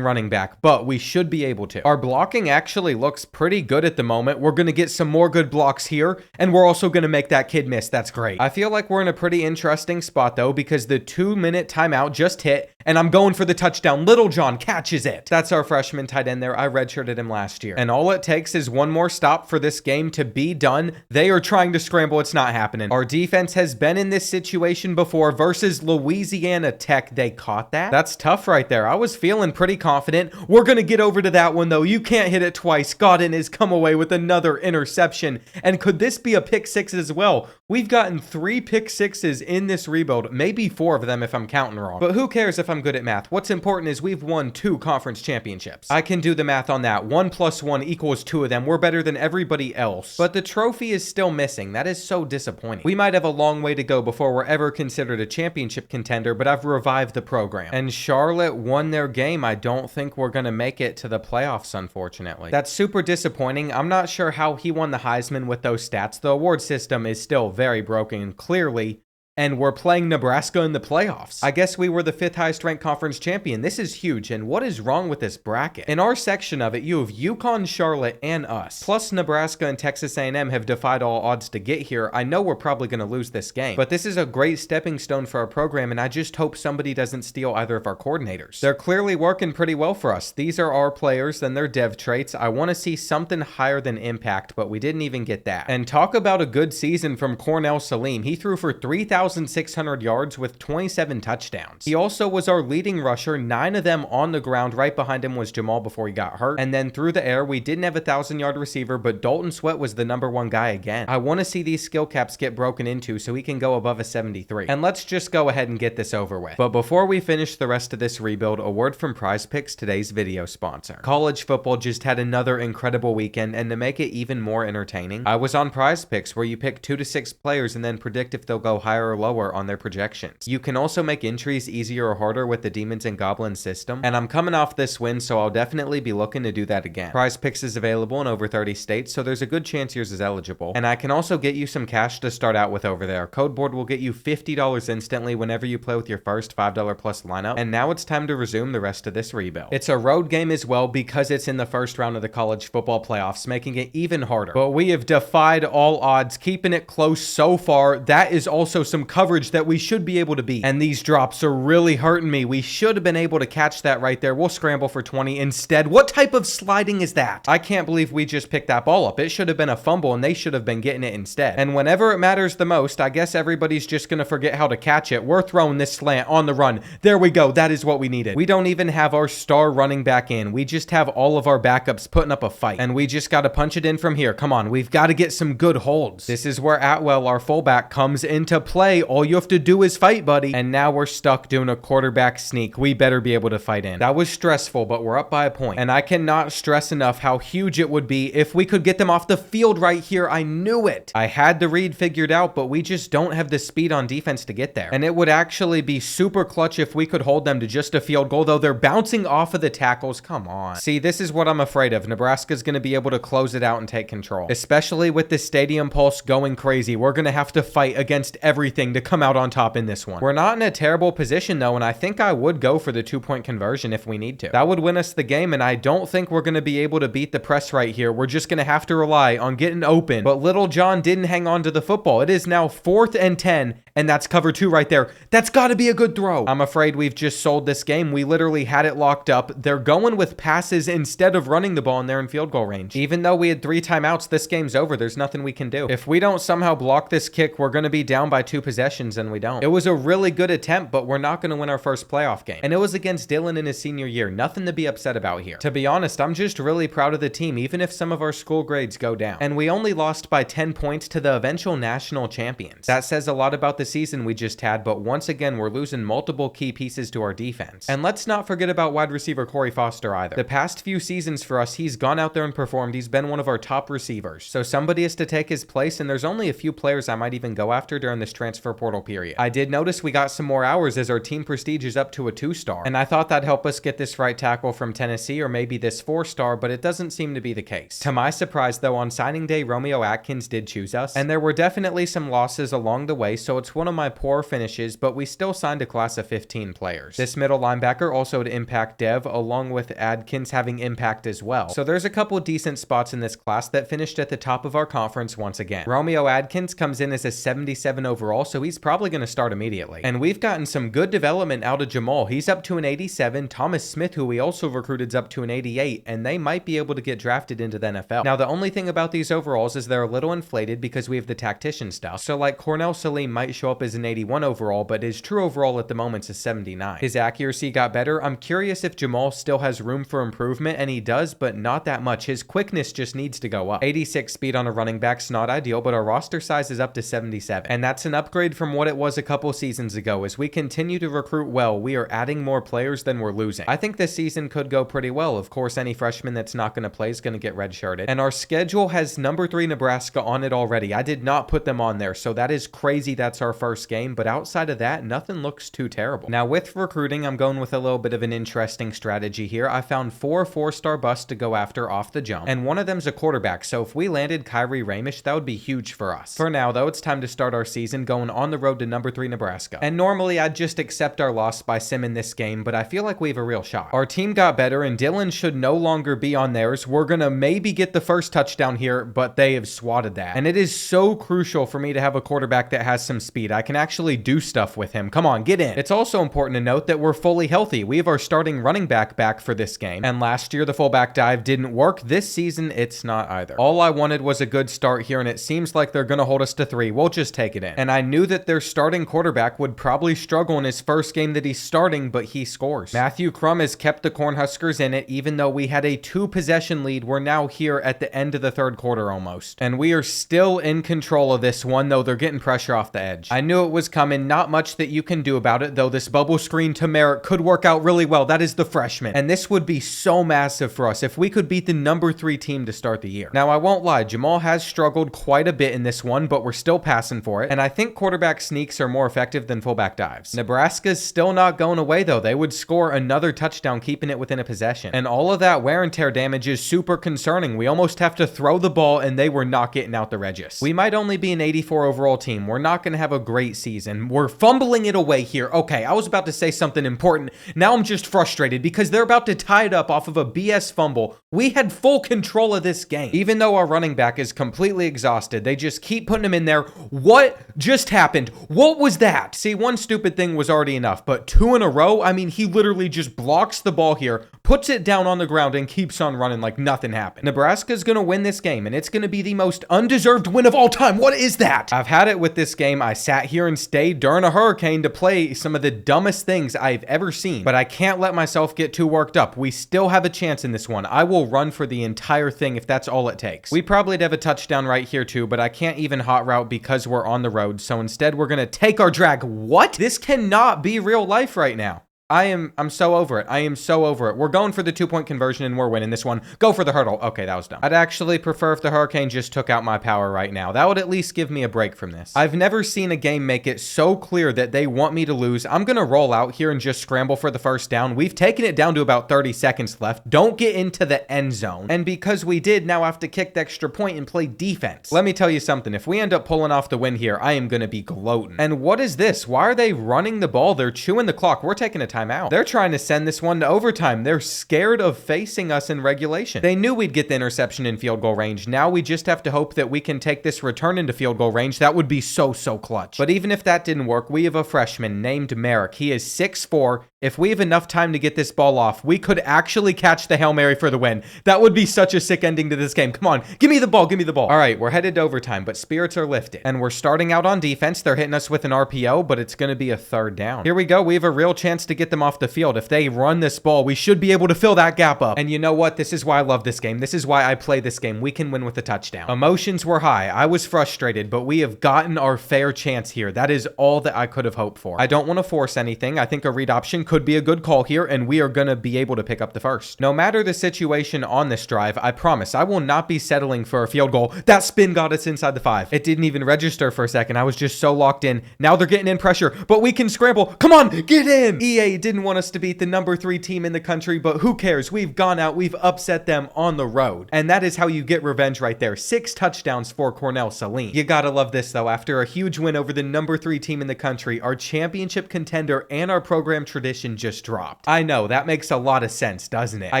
running back, but we should be able to. Our blocking actually looks pretty good at the moment. We're going to get some more good blocks here, and we're also going to make that kid miss. That's great. I feel like we're in a pretty interesting spot, though, because the 2-minute timeout just hit, and I'm going for the touchdown. Little John catches it. That's our freshman tight end there. I redshirted him last year. And all it takes is one more stop for this game to be done. They are trying to scramble. It's not happening. Our defense has been in this situation before versus Louisiana Tech. They caught that. That's tough right there. I was feeling pretty confident. We're going to get over to that one, though. You can't hit it twice. Godin has come away with another interception. And could this be a pick six as well? We've gotten 3 pick sixes in this rebuild. Maybe 4 of them if I'm counting wrong. But who cares if I'm good at math? What's important is we've won 2 conference championships. I can do the math on that. 1 + 1 = 2 of them. We're better than everybody else. But the trophy is still missing. That is so disappointing. We might have a long way to go before we're ever considered a championship contender, but I've revived the program. And Charlotte won their game. I don't think we're going to make it to the playoffs, unfortunately. That's super disappointing. I'm not sure how he won the Heisman with those stats. The award system is still very broken, clearly. And we're playing Nebraska in the playoffs. I guess we were the 5th highest ranked conference champion. This is huge. And what is wrong with this bracket? In our section of it, you have UConn, Charlotte, and us. Plus Nebraska and Texas A&M have defied all odds to get here. I know we're probably going to lose this game, but this is a great stepping stone for our program, and I just hope somebody doesn't steal either of our coordinators. They're clearly working pretty well for us. These are our players and their dev traits. I want to see something higher than impact, but we didn't even get that. And talk about a good season from Cornell Salim. He threw for 3,600 yards with 27 touchdowns. He also was our leading rusher, 9 of them on the ground. Right behind him was Jamal before he got hurt. And then through the air, we didn't have a 1,000-yard receiver, but Dalton Sweat was the #1 guy again. I want to see these skill caps get broken into so he can go above a 73. And let's just go ahead and get this over with. But before we finish the rest of this rebuild, a word from Prize Picks, today's video sponsor. College football just had another incredible weekend, and to make it even more entertaining, I was on Prize Picks, where you pick 2 to 6 players and then predict if they'll go higher or lower on their projections. You can also make entries easier or harder with the Demons and Goblins system, and I'm coming off this win, so I'll definitely be looking to do that again. Prize Picks is available in over 30 states, so there's a good chance yours is eligible, and I can also get you some cash to start out with over there. CodeBoard will get you $50 instantly whenever you play with your first $5 plus lineup, and now it's time to resume the rest of this rebuild. It's a road game as well because it's in the first round of the college football playoffs, making it even harder. But we have defied all odds, keeping it close so far. That is also some coverage that we should be able to beat. And these drops are really hurting me. We should have been able to catch that right there. We'll scramble for 20 instead. What type of sliding is that? I can't believe we just picked that ball up. It should have been a fumble and they should have been getting it instead. And whenever it matters the most, I guess everybody's just going to forget how to catch it. We're throwing this slant on the run. There we go. That is what we needed. We don't even have our star running back in. We just have all of our backups putting up a fight. And we just got to punch it in from here. Come on. We've got to get some good holds. This is where Atwell, our fullback, comes into play. All you have to do is fight, buddy. And now we're stuck doing a quarterback sneak. We better be able to fight in. That was stressful, but we're up by a point. And I cannot stress enough how huge it would be if we could get them off the field right here. I knew it. I had the read figured out, but we just don't have the speed on defense to get there. And it would actually be super clutch if we could hold them to just a field goal, though they're bouncing off of the tackles. Come on. See, this is what I'm afraid of. Nebraska's going to be able to close it out and take control. Especially with the stadium pulse going crazy. We're going to have to fight against everything to come out on top in this one. We're not in a terrible position though, and I think I would go for the 2-point conversion if we need to. That would win us the game, and I don't think we're going to be able to beat the press right here. We're just going to have to rely on getting open. But Little John didn't hang on to the football. It is now 4th and 10, and that's cover 2 right there. That's got to be a good throw. I'm afraid we've just sold this game. We literally had it locked up. They're going with passes instead of running the ball, and they're in field goal range. Even though we had 3 timeouts, this game's over. There's nothing we can do. If we don't somehow block this kick, we're going to be down by 2 possessions and we don't. It was a really good attempt, but we're not going to win our first playoff game. And it was against Dylan in his senior year. Nothing to be upset about here. To be honest, I'm just really proud of the team, even if some of our school grades go down. And we only lost by 10 points to the eventual national champions. That says a lot about the season we just had, but once again, we're losing multiple key pieces to our defense. And let's not forget about wide receiver Corey Foster either. The past few seasons for us, he's gone out there and performed. He's been one of our top receivers. So somebody has to take his place, and there's only a few players I might even go after during this transfer portal period. I did notice we got some more hours as our team prestige is up to a 2-star, and I thought that'd help us get this right tackle from Tennessee or maybe this 4-star, but it doesn't seem to be the case. To my surprise though, on signing day, Romeo Atkins did choose us, and there were definitely some losses along the way, so it's one of my poor finishes, but we still signed a class of 15 players. This middle linebacker also had impact dev, along with Adkins having impact as well. So there's a couple decent spots in this class that finished at the top of our conference once again. Romeo Adkins comes in as a 77 overall, so he's probably going to start immediately. And we've gotten some good development out of Jamal. He's up to an 87. Thomas Smith, who we also recruited, is up to an 88, and they might be able to get drafted into the NFL. Now, the only thing about these overalls is they're a little inflated because we have the tactician stuff. So like Cornell Salim might show up as an 81 overall, but his true overall at the moment is a 79. His accuracy got better. I'm curious if Jamal still has room for improvement, and he does, but not that much. His quickness just needs to go up. 86 speed on a running back's not ideal, but our roster size is up to 77. And that's an upgrade from what it was a couple seasons ago. As we continue to recruit well, we are adding more players than we're losing. I think this season could go pretty well. Of course, any freshman that's not going to play is going to get redshirted. And our schedule has number 3 Nebraska on it already. I did not put them on there, so that is crazy. That's our first game, but outside of that, nothing looks too terrible. Now, with recruiting, I'm going with a little bit of an interesting strategy here. I found 4 4-star busts to go after off the jump, and one of them's a quarterback, so if we landed Kyrie Ramish, that would be huge for us. For now, though, it's time to start our season going on the road to number 3 Nebraska. And normally, I'd just accept our loss by simming this game, but I feel like we have a real shot. Our team got better, and Dylan should no longer be on theirs. We're gonna maybe get the first touchdown here, but they have swatted that. And it is so crucial for me to have a quarterback that has some speed. I can actually do stuff with him. Come on, get in. It's also important to note that we're fully healthy. We have our starting running back for this game, and last year the fullback dive didn't work. This season, it's not either. All I wanted was a good start here, and it seems like they're gonna hold us to 3. We'll just take it in. And I knew that their starting quarterback would probably struggle in his first game that he's starting, but he scores. Matthew Crum has kept the Cornhuskers in it, even though we had a 2-possession lead. We're now here at the end of the third quarter almost, and we are still in control of this one, though they're getting pressure off the edge. I knew it was coming. Not much that you can do about it, though. This bubble screen to Merrick could work out really well. That is the freshman, and this would be so massive for us if we could beat the number 3 team to start the year. Now, I won't lie, Jamal has struggled quite a bit in this one, but we're still passing for it, and I think quarterback sneaks are more effective than fullback dives. Nebraska's still not going away, though. They would score another touchdown, keeping it within a possession, and all of that wear and tear damage is super concerning. We almost have to throw the ball, and they were not getting out the Regis. We might only be an 84 overall team. We're not going to have a great season. We're fumbling it away here. Okay, I was about to say something important. Now I'm just frustrated because they're about to tie it up off of a BS fumble. We had full control of this game. Even though our running back is completely exhausted, they just keep putting him in there. What just happened? What was that? See, one stupid thing was already enough, but 2 in a row? I mean, he literally just blocks the ball here, puts it down on the ground, and keeps on running like nothing happened. Nebraska's going to win this game, and it's going to be the most undeserved win of all time. What is that? I've had it with this game. I sat here and stayed during a hurricane to play some of the dumbest things I've ever seen, but I can't let myself get too worked up. We still have a chance in this one. I will run for the entire thing if that's all it takes. We probably have a touchdown right here too, but I can't even hot route because we're on the road, so instead we're going to take our drag. What? This cannot be real life right now. I'm so over it. I am so over it. We're going for the 2-point conversion and we're winning this one. Go for the hurdle. Okay, that was dumb. I'd actually prefer if the hurricane just took out my power right now. That would at least give me a break from this. I've never seen a game make it so clear that they want me to lose. I'm going to roll out here and just scramble for the first down. We've taken it down to about 30 seconds left. Don't get into the end zone. And because we did, now I have to kick the extra point and play defense. Let me tell you something. If we end up pulling off the win here, I am going to be gloating. And what is this? Why are they running the ball? They're chewing the clock. We're taking a timeout. They're trying to send this one to overtime. They're scared of facing us in regulation. They knew we'd get the interception in field goal range. Now we just have to hope that we can take this return into field goal range. That would be so clutch. But even if that didn't work, we have a freshman named Merrick. He is 6'4". If we have enough time to get this ball off, we could actually catch the Hail Mary for the win. That would be such a sick ending to this game. Come on, give me the ball, give me the ball. All right, we're headed to overtime, but spirits are lifted. And we're starting out on defense. They're hitting us with an RPO, but it's going to be a third down. Here we go. We have a real chance to get them off the field. If they run this ball, we should be able to fill that gap up. And you know what? This is why I love this game. This is why I play this game. We can win with a touchdown. Emotions were high. I was frustrated, but we have gotten our fair chance here. That is all that I could have hoped for. I don't want to force anything. I think a read option could be a good call here, and we are going to be able to pick up the first. No matter the situation on this drive, I promise I will not be settling for a field goal. That spin got us inside the 5. It didn't even register for a second. I was just so locked in. Now they're getting in pressure, but we can scramble. Come on, get in. EA didn't want us to beat the number 3 team in the country, but who cares? We've gone out. We've upset them on the road. And that is how you get revenge right there. 6 touchdowns for Cornell Saline. You gotta love this though. After a huge win over the number 3 team in the country, our championship contender and our program tradition just dropped. I know, that makes a lot of sense, doesn't it? I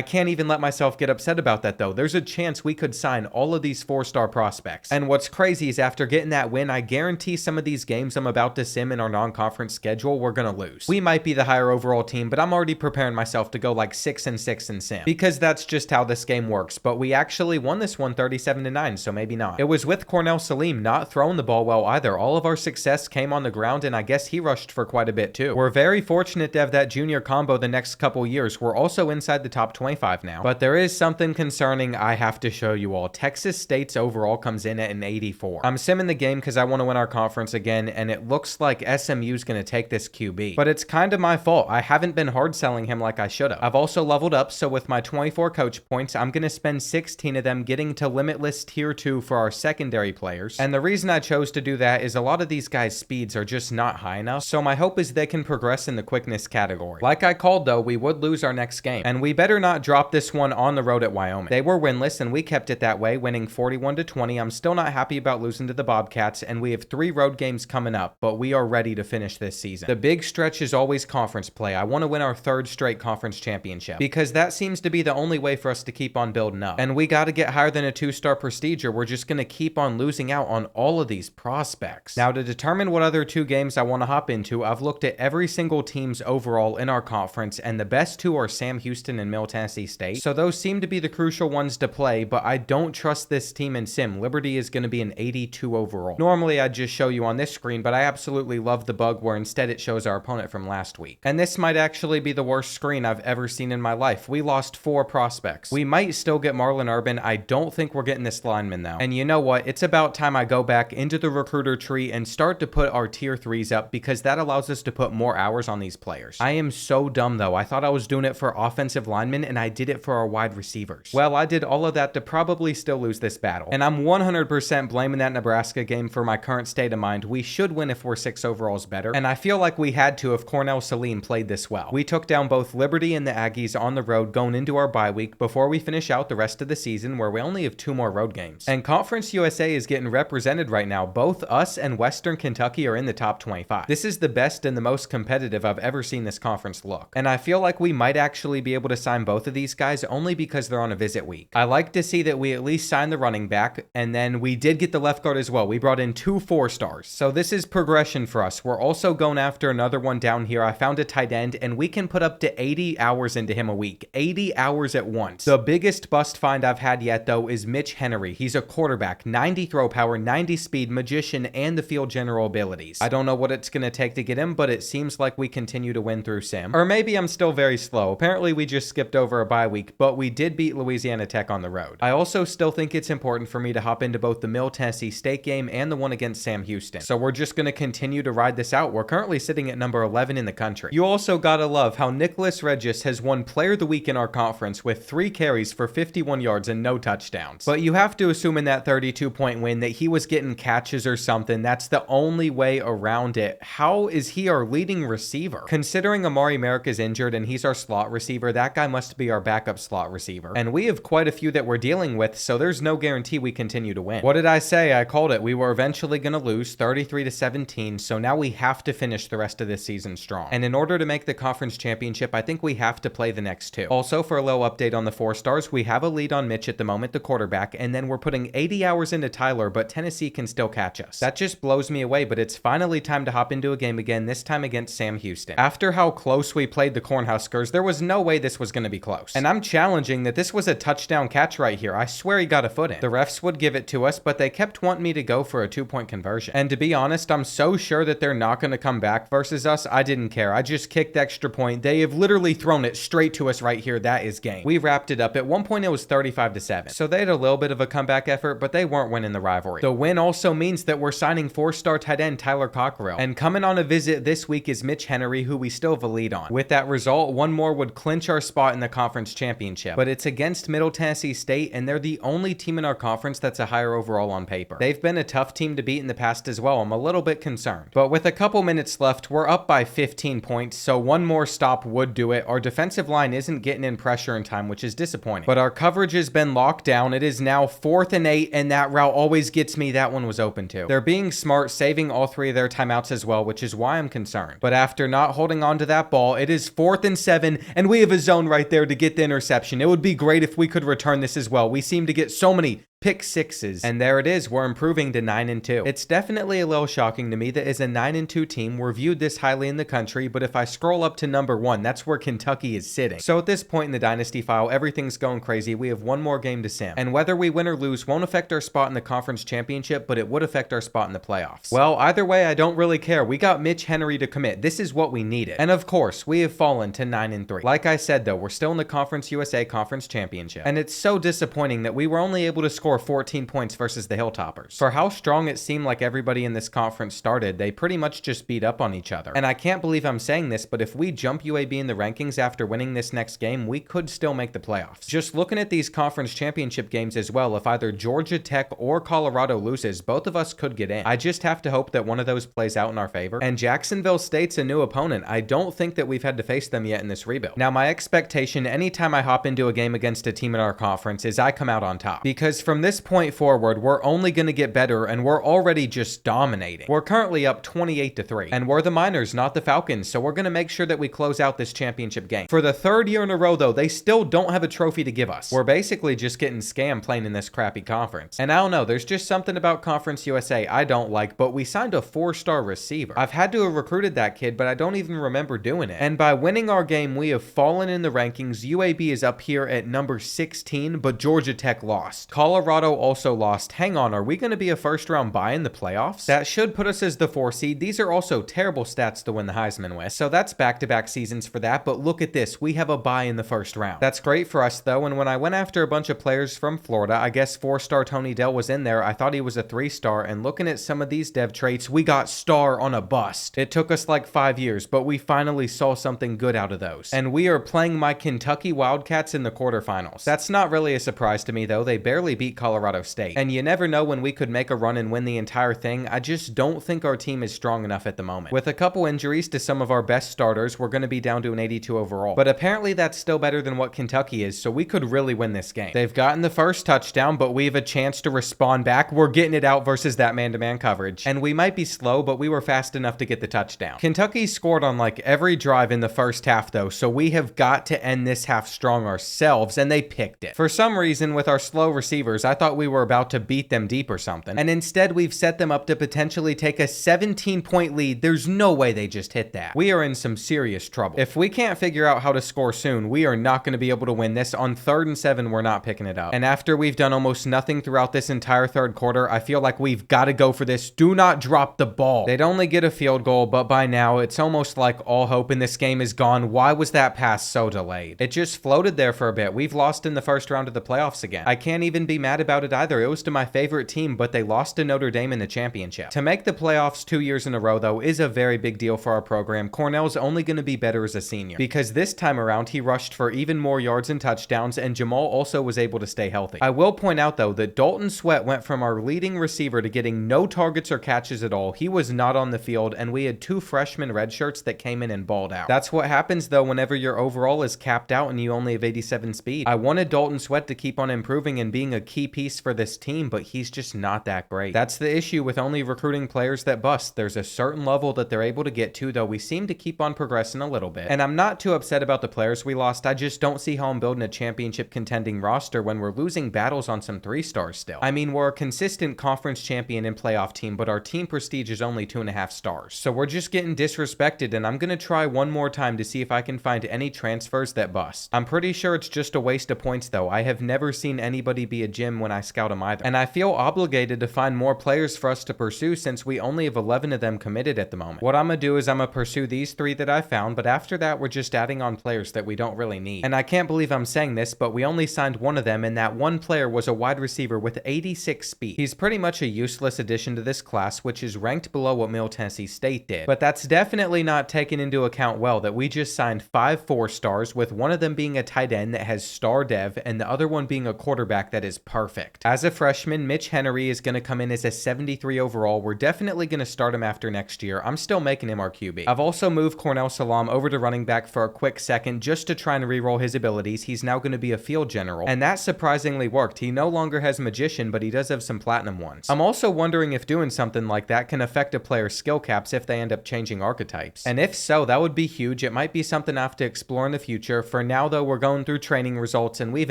can't even let myself get upset about that though. There's a chance we could sign all of these 4-star prospects. And what's crazy is after getting that win, I guarantee some of these games I'm about to sim in our non-conference schedule, we're gonna lose. We might be the higher overall team, but I'm already preparing myself to go like 6-6 in sim. Because that's just how this game works. But we actually won this one 37-9, so maybe not. It was with Cornell Salim not throwing the ball well either. All of our success came on the ground, and I guess he rushed for quite a bit too. We're very fortunate to have that junior combo the next couple years. We're also inside the top 25 now. But there is something concerning I have to show you all. Texas State's overall comes in at an 84. I'm simming the game because I want to win our conference again, and it looks like SMU's going to take this QB. But it's kind of my fault. I haven't been hard selling him like I should have. I've also leveled up, so with my 24 coach points, I'm going to spend 16 of them getting to Limitless Tier 2 for our secondary players. And the reason I chose to do that is a lot of these guys' speeds are just not high enough, so my hope is they can progress in the quickness category. Like I called though, we would lose our next game, and we better not drop this one on the road at Wyoming. They were winless, and we kept it that way, winning 41-20. I'm still not happy about losing to the Bobcats, and we have 3 road games coming up, but we are ready to finish this season. The big stretch is always conference play. I want to win our 3rd straight conference championship, because that seems to be the only way for us to keep on building up. And we got to get higher than a 2-star prestige, or we're just going to keep on losing out on all of these prospects. Now, to determine what other 2 games I want to hop into, I've looked at every single team's overall in our conference, and the best 2 are Sam Houston and Middle Tennessee State. So those seem to be the crucial ones to play, but I don't trust this team in sim. Liberty is going to be an 82 overall. Normally, I'd just show you on this screen, but I absolutely love the bug where instead it shows our opponent from last week. And this might actually be the worst screen I've ever seen in my life. We lost 4 prospects. We might still get Marlon Urban. I don't think we're getting this lineman though. And you know what? It's about time I go back into the recruiter tree and start to put our tier 3s up, because that allows us to put more hours on these players. I am so dumb though. I thought I was doing it for offensive linemen, and I did it for our wide receivers. Well, I did all of that to probably still lose this battle. And I'm 100% blaming that Nebraska game for my current state of mind. We should win if we're 6 overalls better, and I feel like we had to if Cornell Saline played this well. We took down both Liberty and the Aggies on the road going into our bye week before we finish out the rest of the season, where we only have 2 more road games. And Conference USA is getting represented right now. Both us and Western Kentucky are in the top 25. This is the best and the most competitive I've ever seen this conference look. And I feel like we might actually be able to sign both of these guys only because they're on a visit week. I like to see that we at least signed the running back, and then we did get the left guard as well. We brought in 2 4-stars. So this is progression for us. We're also going after another one down here. I found a tight end, and we can put up to 80 hours into him a week. 80 hours at once. The biggest bust find I've had yet though is Mitch Henry. He's a quarterback, 90 throw power, 90 speed, magician, and the field general abilities. I don't know what it's going to take to get him, but it seems like we continue to win through sim. Or maybe I'm still very slow. Apparently we just skipped over a bye week, but we did beat Louisiana Tech on the road. I also still think it's important for me to hop into both the Middle Tennessee State game and the one against Sam Houston. So we're just going to continue to ride this out. We're currently sitting at number 11 in the country. You also gotta love how Nicholas Regis has won Player of the Week in our conference with 3 carries for 51 yards and no touchdowns. But you have to assume in that 32-point win that he was getting catches or something. That's the only way around it. How is he our leading receiver? Considering Amari Merrick is injured and he's our slot receiver, that guy must be our backup slot receiver. And we have quite a few that we're dealing with, so there's no guarantee we continue to win. What did I say? I called it. We were eventually going to lose 33-17, so now we have to finish the rest of this season strong. And in order to make the conference championship, I think we have to play the next 2. Also, for a little update on the 4-stars, we have a lead on Mitch at the moment, the quarterback, and then we're putting 80 hours into Tyler, but Tennessee can still catch us. That just blows me away, but it's finally time to hop into a game again, this time against Sam Houston. After how how close we played the Cornhuskers, there was no way this was going to be close. And I'm challenging that this was a touchdown catch right here. I swear he got a foot in. The refs would give it to us, but they kept wanting me to go for a 2-point conversion. And to be honest, I'm so sure that they're not going to come back versus us, I didn't care. I just kicked the extra point. They have literally thrown it straight to us right here. That is game. We wrapped it up. At one point, it was 35-7. So they had a little bit of a comeback effort, but they weren't winning the rivalry. The win also means that we're signing 4-star tight end Tyler Cockrell. And coming on a visit this week is Mitch Henry, who we still have a lead on. With that result, one more would clinch our spot in the conference championship. But it's against Middle Tennessee State, and they're the only team in our conference that's a higher overall on paper. They've been a tough team to beat in the past as well. I'm a little bit concerned. But with a couple minutes left, we're up by 15 points, so one more stop would do it. Our defensive line isn't getting in pressure in time, which is disappointing. But our coverage has been locked down. It is now 4th and 8, and that route always gets me. That one was open too. They're being smart, saving all 3 of their timeouts as well, which is why I'm concerned. But after not holding on to that ball, it is 4th and 7, and we have a zone right there to get the interception. It would be great if we could return this as well. We seem to get so many pick sixes, and there it is. We're improving to 9-2. It's definitely a little shocking to me that as a 9-2 team, we're viewed this highly in the country, but if I scroll up to number 1, that's where Kentucky is sitting. So at this point in the Dynasty file, everything's going crazy. We have one more game to sim, and whether we win or lose won't affect our spot in the conference championship, but it would affect our spot in the playoffs. Well, either way, I don't really care. We got Mitch Henry to commit. This is what we needed. And of course, we have fallen to 9-3. Like I said though, we're still in the Conference USA Conference Championship, and it's so disappointing that we were only able to score 14 points versus the Hilltoppers. For how strong it seemed like everybody in this conference started, they pretty much just beat up on each other. And I can't believe I'm saying this, but if we jump UAB in the rankings after winning this next game, we could still make the playoffs. Just looking at these conference championship games as well, if either Georgia Tech or Colorado loses, both of us could get in. I just have to hope that one of those plays out in our favor. And Jacksonville State's a new opponent. I don't think that we've had to face them yet in this rebuild. Now, my expectation anytime I hop into a game against a team in our conference is I come out on top. Because from this point forward, we're only going to get better, and we're already just dominating. We're currently up 28-3, and we're the Miners, not the Falcons, so we're going to make sure that we close out this championship game. For the 3rd year in a row, though, they still don't have a trophy to give us. We're basically just getting scammed playing in this crappy conference. And I don't know, there's just something about Conference USA I don't like, but we signed a 4-star receiver. I've had to have recruited that kid, but I don't even remember doing it. And by winning our game, we have fallen in the rankings. UAB is up here at number 16, but Georgia Tech lost. Colorado also lost. Hang on, are we going to be a 1st-round bye in the playoffs? That should put us as the 4 seed. These are also terrible stats to win the Heisman with, so that's back-to-back seasons for that, but look at this. We have a bye in the 1st round. That's great for us, though, and when I went after a bunch of players from Florida, I guess 4-star Tony Dell was in there. I thought he was a 3-star, and looking at some of these dev traits, we got star on a bust. It took us like 5 years, but we finally saw something good out of those. And we are playing my Kentucky Wildcats in the quarterfinals. That's not really a surprise to me, though. They barely beat Colorado State. And you never know when we could make a run and win the entire thing. I just don't think our team is strong enough at the moment. With a couple injuries to some of our best starters, we're going to be down to an 82 overall. But apparently that's still better than what Kentucky is, so we could really win this game. They've gotten the first touchdown, but we have a chance to respond back. We're getting it out versus that man-to-man coverage. And we might be slow, but we were fast enough to get the touchdown. Kentucky scored on like every drive in the first half though, so we have got to end this half strong ourselves, and they picked it. For some reason, with our slow receivers, I thought we were about to beat them deep or something, and instead we've set them up to potentially take a 17-point lead. There's no way they just hit that. We are in some serious trouble. If we can't figure out how to score soon, we are not going to be able to win this. On 3rd and 7, we're not picking it up. And after we've done almost nothing throughout this entire 3rd quarter, I feel like we've got to go for this. Do not drop the ball. They'd only get a field goal, but by now it's almost like all hope in this game is gone. Why was that pass so delayed? It just floated there for a bit. We've lost in the 1st round of the playoffs again. I can't even be mad about it either. It was to my favorite team, but they lost to Notre Dame in the championship. To make the playoffs 2 years in a row, though, is a very big deal for our program. Cornell's only going to be better as a senior, because this time around, he rushed for even more yards and touchdowns, and Jamal also was able to stay healthy. I will point out, though, that Dalton Sweat went from our leading receiver to getting no targets or catches at all. He was not on the field, and we had 2 freshman redshirts that came in and balled out. That's what happens, though, whenever your overall is capped out and you only have 87 speed. I wanted Dalton Sweat to keep on improving and being a key key piece for this team, but he's just not that great. That's the issue with only recruiting players that bust. There's a certain level that they're able to get to, though we seem to keep on progressing a little bit. And I'm not too upset about the players we lost. I just don't see how I'm building a championship contending roster when we're losing battles on some 3-stars still. I mean, we're a consistent conference champion and playoff team, but our team prestige is only 2.5 stars. So we're just getting disrespected, and I'm gonna try one more time to see if I can find any transfers that bust. I'm pretty sure it's just a waste of points though. I have never seen anybody be a gym when I scout them either. And I feel obligated to find more players for us to pursue since we only have 11 of them committed at the moment. What I'm gonna do is I'm gonna pursue these 3 that I found, but after that we're just adding on players that we don't really need. And I can't believe I'm saying this, but we only signed one of them, and that one player was a wide receiver with 86 speed. He's pretty much a useless addition to this class, which is ranked below what Middle Tennessee State did. But that's definitely not taken into account well that we just signed 5 4-stars, with one of them being a tight end that has star dev and the other one being a quarterback that is perfect. As a freshman, Mitch Henry is going to come in as a 73 overall. We're definitely going to start him after next year. I'm still making him our QB. I've also moved Cornell Salam over to running back for a quick second just to try and reroll his abilities. He's now going to be a field general, and that surprisingly worked. He no longer has magician, but he does have some platinum ones. I'm also wondering if doing something like that can affect a player's skill caps if they end up changing archetypes. And if so, that would be huge. It might be something I have to explore in the future. For now though, we're going through training results, and we have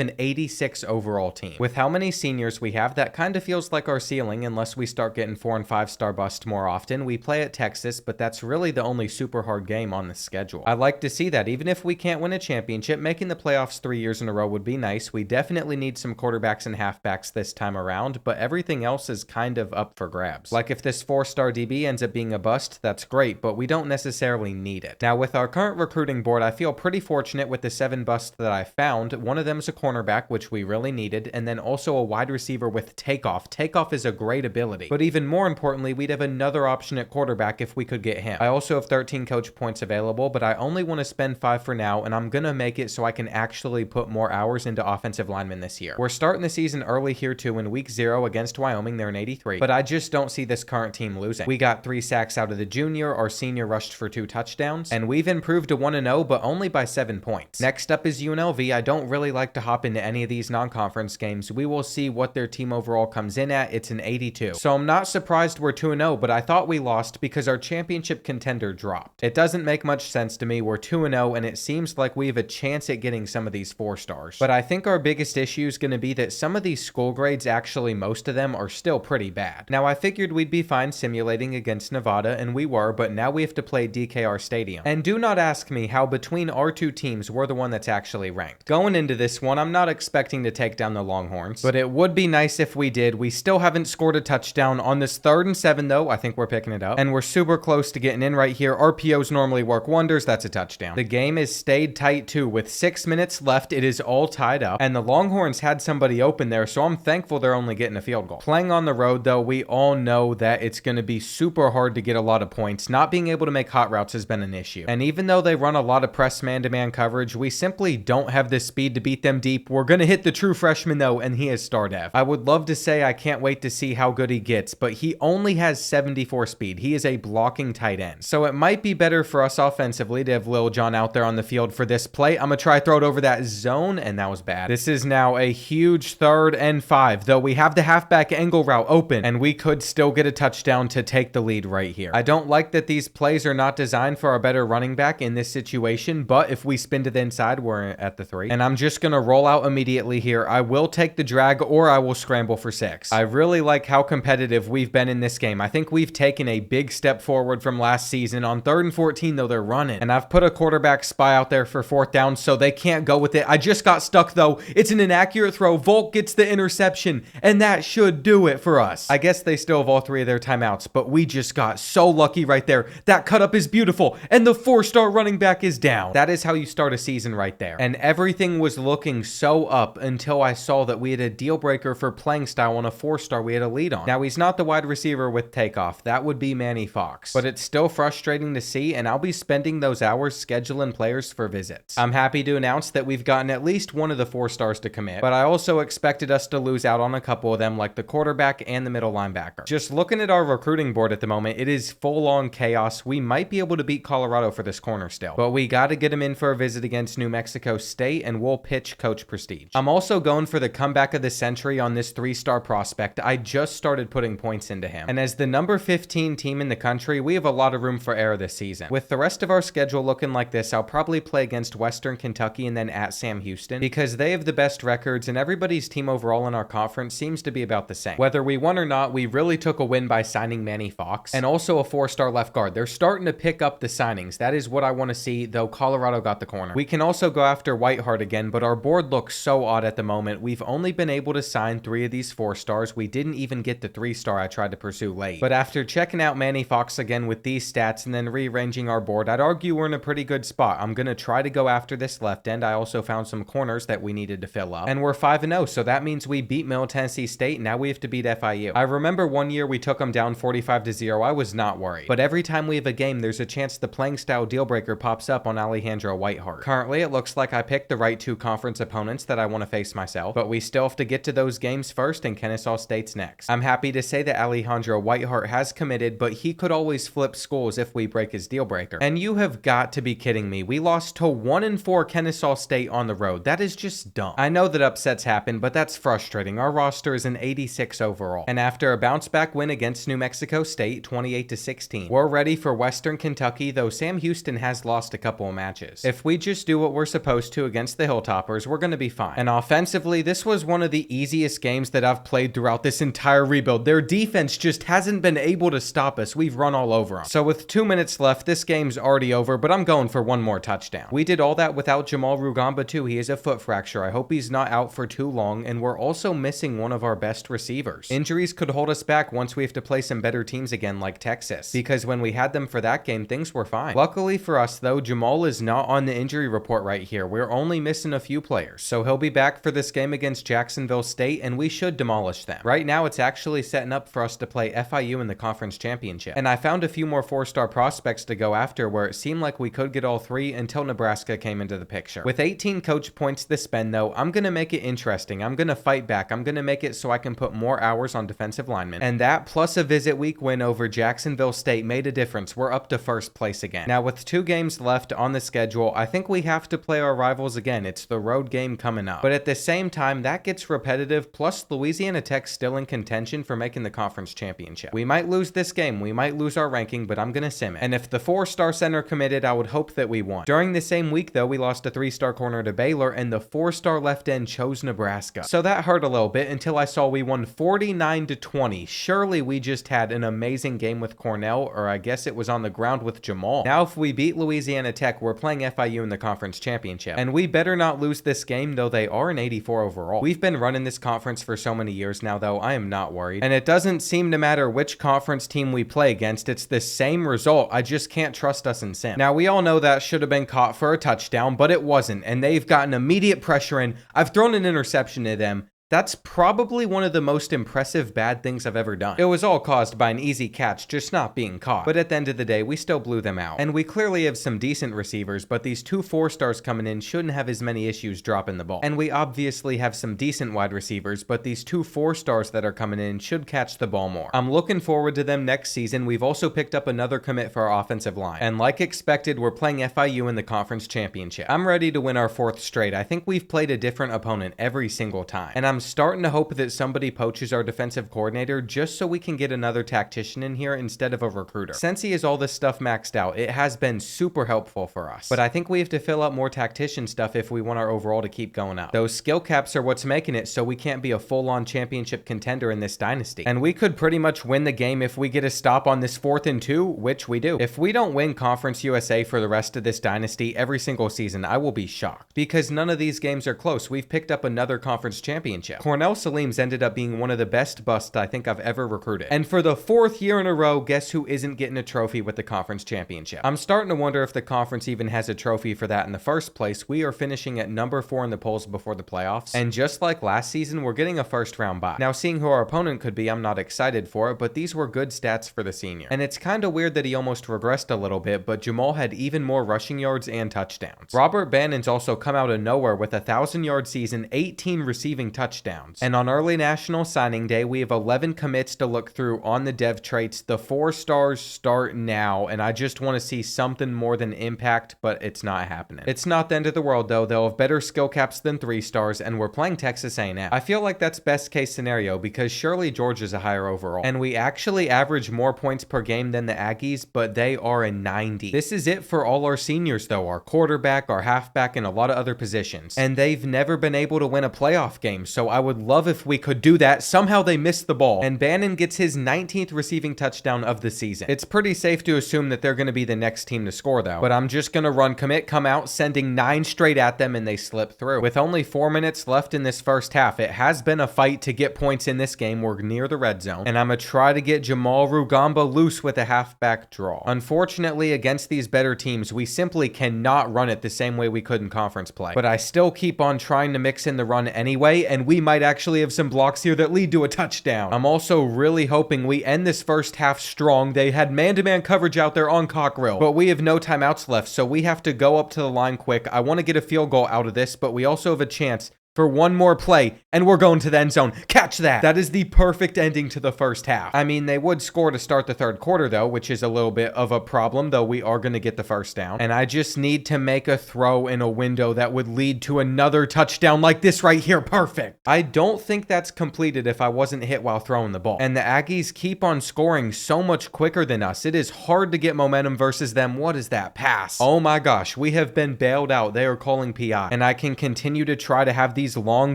an 86 overall team. With how many seniors we have, that kind of feels like our ceiling unless we start getting 4- and 5-star busts more often. We play at Texas, but that's really the only super hard game on the schedule. I like to see that. Even if we can't win a championship, making the playoffs 3 years in a row would be nice. We definitely need some quarterbacks and halfbacks this time around, but everything else is kind of up for grabs. Like if this 4-star DB ends up being a bust, that's great, but we don't necessarily need it. Now with our current recruiting board, I feel pretty fortunate with the 7 busts that I found. One of them is a cornerback, which we really needed, and then also a wide receiver with takeoff. Takeoff is a great ability, but even more importantly, we'd have another option at quarterback if we could get him. I also have 13 coach points available, but I only want to spend 5 for now, and I'm gonna make it so I can actually put more hours into offensive linemen this year. We're starting the season early here too. In week 0 against Wyoming, they're an 83, but I just don't see this current team losing. We got 3 sacks out of the junior, our senior rushed for 2 touchdowns, and we've improved to 1-0, but only by 7 points. Next up is UNLV. I don't really like to hop into any of these non-conference games. We will see what their team overall comes in at. It's an 82. So I'm not surprised we're 2-0, but I thought we lost because our championship contender dropped. It doesn't make much sense to me. We're 2-0, and it seems like we have a chance at getting some of these 4-stars. But I think our biggest issue is going to be that some of these school grades, actually most of them, are still pretty bad. Now I figured we'd be fine simulating against Nevada, and we were, but now we have to play DKR Stadium. And do not ask me how between our 2 teams we're the one that's actually ranked. Going into this one, I'm not expecting to take down the Longhorns, but it would be nice if we did. We still haven't scored a touchdown on this 3rd and 7 though. I think we're picking it up, and we're super close to getting in right here. RPOs normally work wonders. That's a touchdown. The game has stayed tight too. With 6 minutes left, it is all tied up, and the Longhorns had somebody open there, so I'm thankful they're only getting a field goal. Playing on the road though, we all know that it's going to be super hard to get a lot of points. Not being able to make hot routes has been an issue, and even though they run a lot of press man-to-man coverage, we simply don't have the speed to beat them deep. We're going to hit the true freshman though, and he is star dev. I would love to say I can't wait to see how good he gets, but he only has 74 speed. He is a blocking tight end, so it might be better for us offensively to have Lil John out there on the field for this play. I'm gonna try throw it over that zone, and that was bad. This is now a huge 3rd and 5, though we have the halfback angle route open, and we could still get a touchdown to take the lead right here. I don't like that these plays are not designed for our better running back in this situation, but if we spin to the inside, we're at the 3, and I'm just gonna roll out immediately here. I will take the drag, or I will scramble for 6. I really like how competitive we've been in this game. I think we've taken a big step forward from last season. On 3rd and 14 though, they're running, and I've put a quarterback spy out there for 4th down, so they can't go with it. I just got stuck though. It's an inaccurate throw. Volk gets the interception, and that should do it for us. I guess they still have all 3 of their timeouts, but we just got so lucky right there. That cut up is beautiful, and the 4-star running back is down. That is how you start a season right there. And everything was looking so up until I saw that we had a deal breaker for playing style on a 4-star we had a lead on. Now he's not the wide receiver with takeoff. That would be Manny Fox, but it's still frustrating to see, and I'll be spending those hours scheduling players for visits. I'm happy to announce that we've gotten at least one of the 4-stars to commit, but I also expected us to lose out on a couple of them, like the quarterback and the middle linebacker. Just looking at our recruiting board at the moment, it is full-on chaos. We might be able to beat Colorado for this corner still, but we got to get him in for a visit against New Mexico State, and we'll pitch Coach Prestige. I'm also going for the comeback of the century on this 3-star prospect. I just started putting points into him. And as the number 15 team in the country, we have a lot of room for error this season. With the rest of our schedule looking like this, I'll probably play against Western Kentucky and then at Sam Houston, because they have the best records and everybody's team overall in our conference seems to be about the same. Whether we won or not, we really took a win by signing Manny Fox and also a 4-star left guard. They're starting to pick up the signings. That is what I want to see, though Colorado got the corner. We can also go after Whiteheart again, but our board looks so odd at the moment. We've only been able to sign 3 of these 4-stars. We didn't even get the 3-star I tried to pursue late. But after checking out Manny Fox again with these stats and then rearranging our board, I'd argue we're in a pretty good spot. I'm going to try to go after this left end. I also found some corners that we needed to fill up. And we're 5-0, so that means we beat Middle Tennessee State. Now we have to beat FIU. I remember one year we took them down 45-0. I was not worried. But every time we have a game, there's a chance the playing style deal breaker pops up on Alejandro Whiteheart. Currently, it looks like I picked the right 2 conference opponents that I want to face myself, but we still have to get to those games first, and Kennesaw State's next. I'm happy to say that Alejandro Whiteheart has committed, but he could always flip schools if we break his deal breaker. And you have got to be kidding me. We lost to 1-4 Kennesaw State on the road. That is just dumb. I know that upsets happen, but that's frustrating. Our roster is an 86 overall. And after a bounce back win against New Mexico State, 28-16, we're ready for Western Kentucky, though Sam Houston has lost a couple of matches. If we just do what we're supposed to against the Hilltoppers, we're going to be fine. And offensively, this was one of the easiest games that I've played throughout this entire rebuild. Their defense just hasn't been able to stop us. We've run all over them. So with 2 minutes left, this game's already over, but I'm going for one more touchdown. We did all that without Jamal Rugamba too. He has a foot fracture. I hope he's not out for too long, and we're also missing one of our best receivers. Injuries could hold us back once we have to play some better teams again like Texas, because when we had them for that game, things were fine. Luckily for us though, Jamal is not on the injury report right here. We're only missing a few players, so he'll be back for this game against Jacksonville State, and we should demolish them. Right now, it's actually setting up for us to play FIU in the conference championship, and I found a few more 4-star prospects to go after where it seemed like we could get all 3 until Nebraska came into the picture. With 18 coach points to spend though, I'm going to make it interesting. I'm going to fight back. I'm going to make it so I can put more hours on defensive linemen, and that plus a visit week win over Jacksonville State made a difference. We're up to first place again. Now with 2 games left on the schedule, I think we have to play our rivals again. It's the road game coming up, but at the same time that gets repetitive, plus Louisiana Tech's still in contention for making the conference championship. We might lose this game, we might lose our ranking, but I'm gonna sim it. And if the 4-star center committed, I would hope that we won. During the same week though, we lost a 3-star corner to Baylor, and the 4-star left end chose Nebraska. So that hurt a little bit until I saw we won 49-20. Surely we just had an amazing game with Cornell, or I guess it was on the ground with Jamal. Now if we beat Louisiana Tech, we're playing FIU in the conference championship, and we better not lose this game, though they are an 84 overall. We've been running this conference for so many years now though, I am not worried, and it doesn't seem to matter which conference team we play against, it's the same result. I just can't trust us in sim. Now we all know that should have been caught for a touchdown, but it wasn't, and they've gotten immediate pressure in. I've thrown an interception to them. That's probably one of the most impressive bad things I've ever done. It was all caused by an easy catch just not being caught, but at the end of the day, we still blew them out. And we clearly have some decent receivers, but these 2 4-stars coming in shouldn't have as many issues dropping the ball. And we obviously have some decent wide receivers, but these 2 4-stars that are coming in should catch the ball more. I'm looking forward to them next season. We've also picked up another commit for our offensive line, and like expected, we're playing FIU in the conference championship. I'm ready to win our 4th straight. I think we've played a different opponent every single time, and I'm starting to hope that somebody poaches our defensive coordinator just so we can get another tactician in here instead of a recruiter. Since he has all this stuff maxed out, it has been super helpful for us, but I think we have to fill up more tactician stuff if we want our overall to keep going up. Those skill caps are what's making it so we can't be a full-on championship contender in this dynasty, and we could pretty much win the game if we get a stop on this 4th and 2, which we do. If we don't win Conference USA for the rest of this dynasty every single season, I will be shocked, because none of these games are close. We've picked up another conference championship. Cornell Salim's ended up being one of the best busts I think I've ever recruited. And for the 4th year in a row, guess who isn't getting a trophy with the conference championship? I'm starting to wonder if the conference even has a trophy for that in the first place. We are finishing at number 4 in the polls before the playoffs, and just like last season, we're getting a 1st round bye. Now, seeing who our opponent could be, I'm not excited for it, but these were good stats for the senior. And it's kind of weird that he almost regressed a little bit, but Jamal had even more rushing yards and touchdowns. Robert Bannon's also come out of nowhere with a 1,000-yard season, 18 receiving touchdowns. touchdowns. And on early national signing day, we have 11 commits to look through on the dev traits. The 4 stars start now, and I just want to see something more than impact, but it's not happening. It's not the end of the world though. They'll have better skill caps than 3 stars, and we're playing Texas A&M. I feel like that's best case scenario because surely Georgia's a higher overall. And we actually average more points per game than the Aggies, but they are a 90. This is it for all our seniors though, our quarterback, our halfback, and a lot of other positions. And they've never been able to win a playoff game, so I would love if we could do that. Somehow they missed the ball, and Bannon gets his 19th receiving touchdown of the season. It's pretty safe to assume that they're going to be the next team to score though, but I'm just going to run commit, come out, sending 9 straight at them, and they slip through. With only 4 minutes left in this first half, it has been a fight to get points in this game. We're near the red zone, and I'm going to try to get Jamal Rugamba loose with a halfback draw. Unfortunately, against these better teams, we simply cannot run it the same way we could in conference play, but I still keep on trying to mix in the run anyway, and we might actually have some blocks here that lead to a touchdown. I'm also really hoping we end this first half strong. They had man-to-man coverage out there on Cockrell, but we have no timeouts left, so we have to go up to the line quick. I want to get a field goal out of this, but we also have a chance for one more play, and we're going to the end zone. Catch that. That is the perfect ending to the first half. I mean, they would score to start the third quarter, though, which is a little bit of a problem, though we are going to get the first down. And I just need to make a throw in a window that would lead to another touchdown like this right here. Perfect. I don't think that's completed if I wasn't hit while throwing the ball. And the Aggies keep on scoring so much quicker than us. It is hard to get momentum versus them. What is that pass? Oh my gosh, we have been bailed out. They are calling PI. And I can continue to try to have these long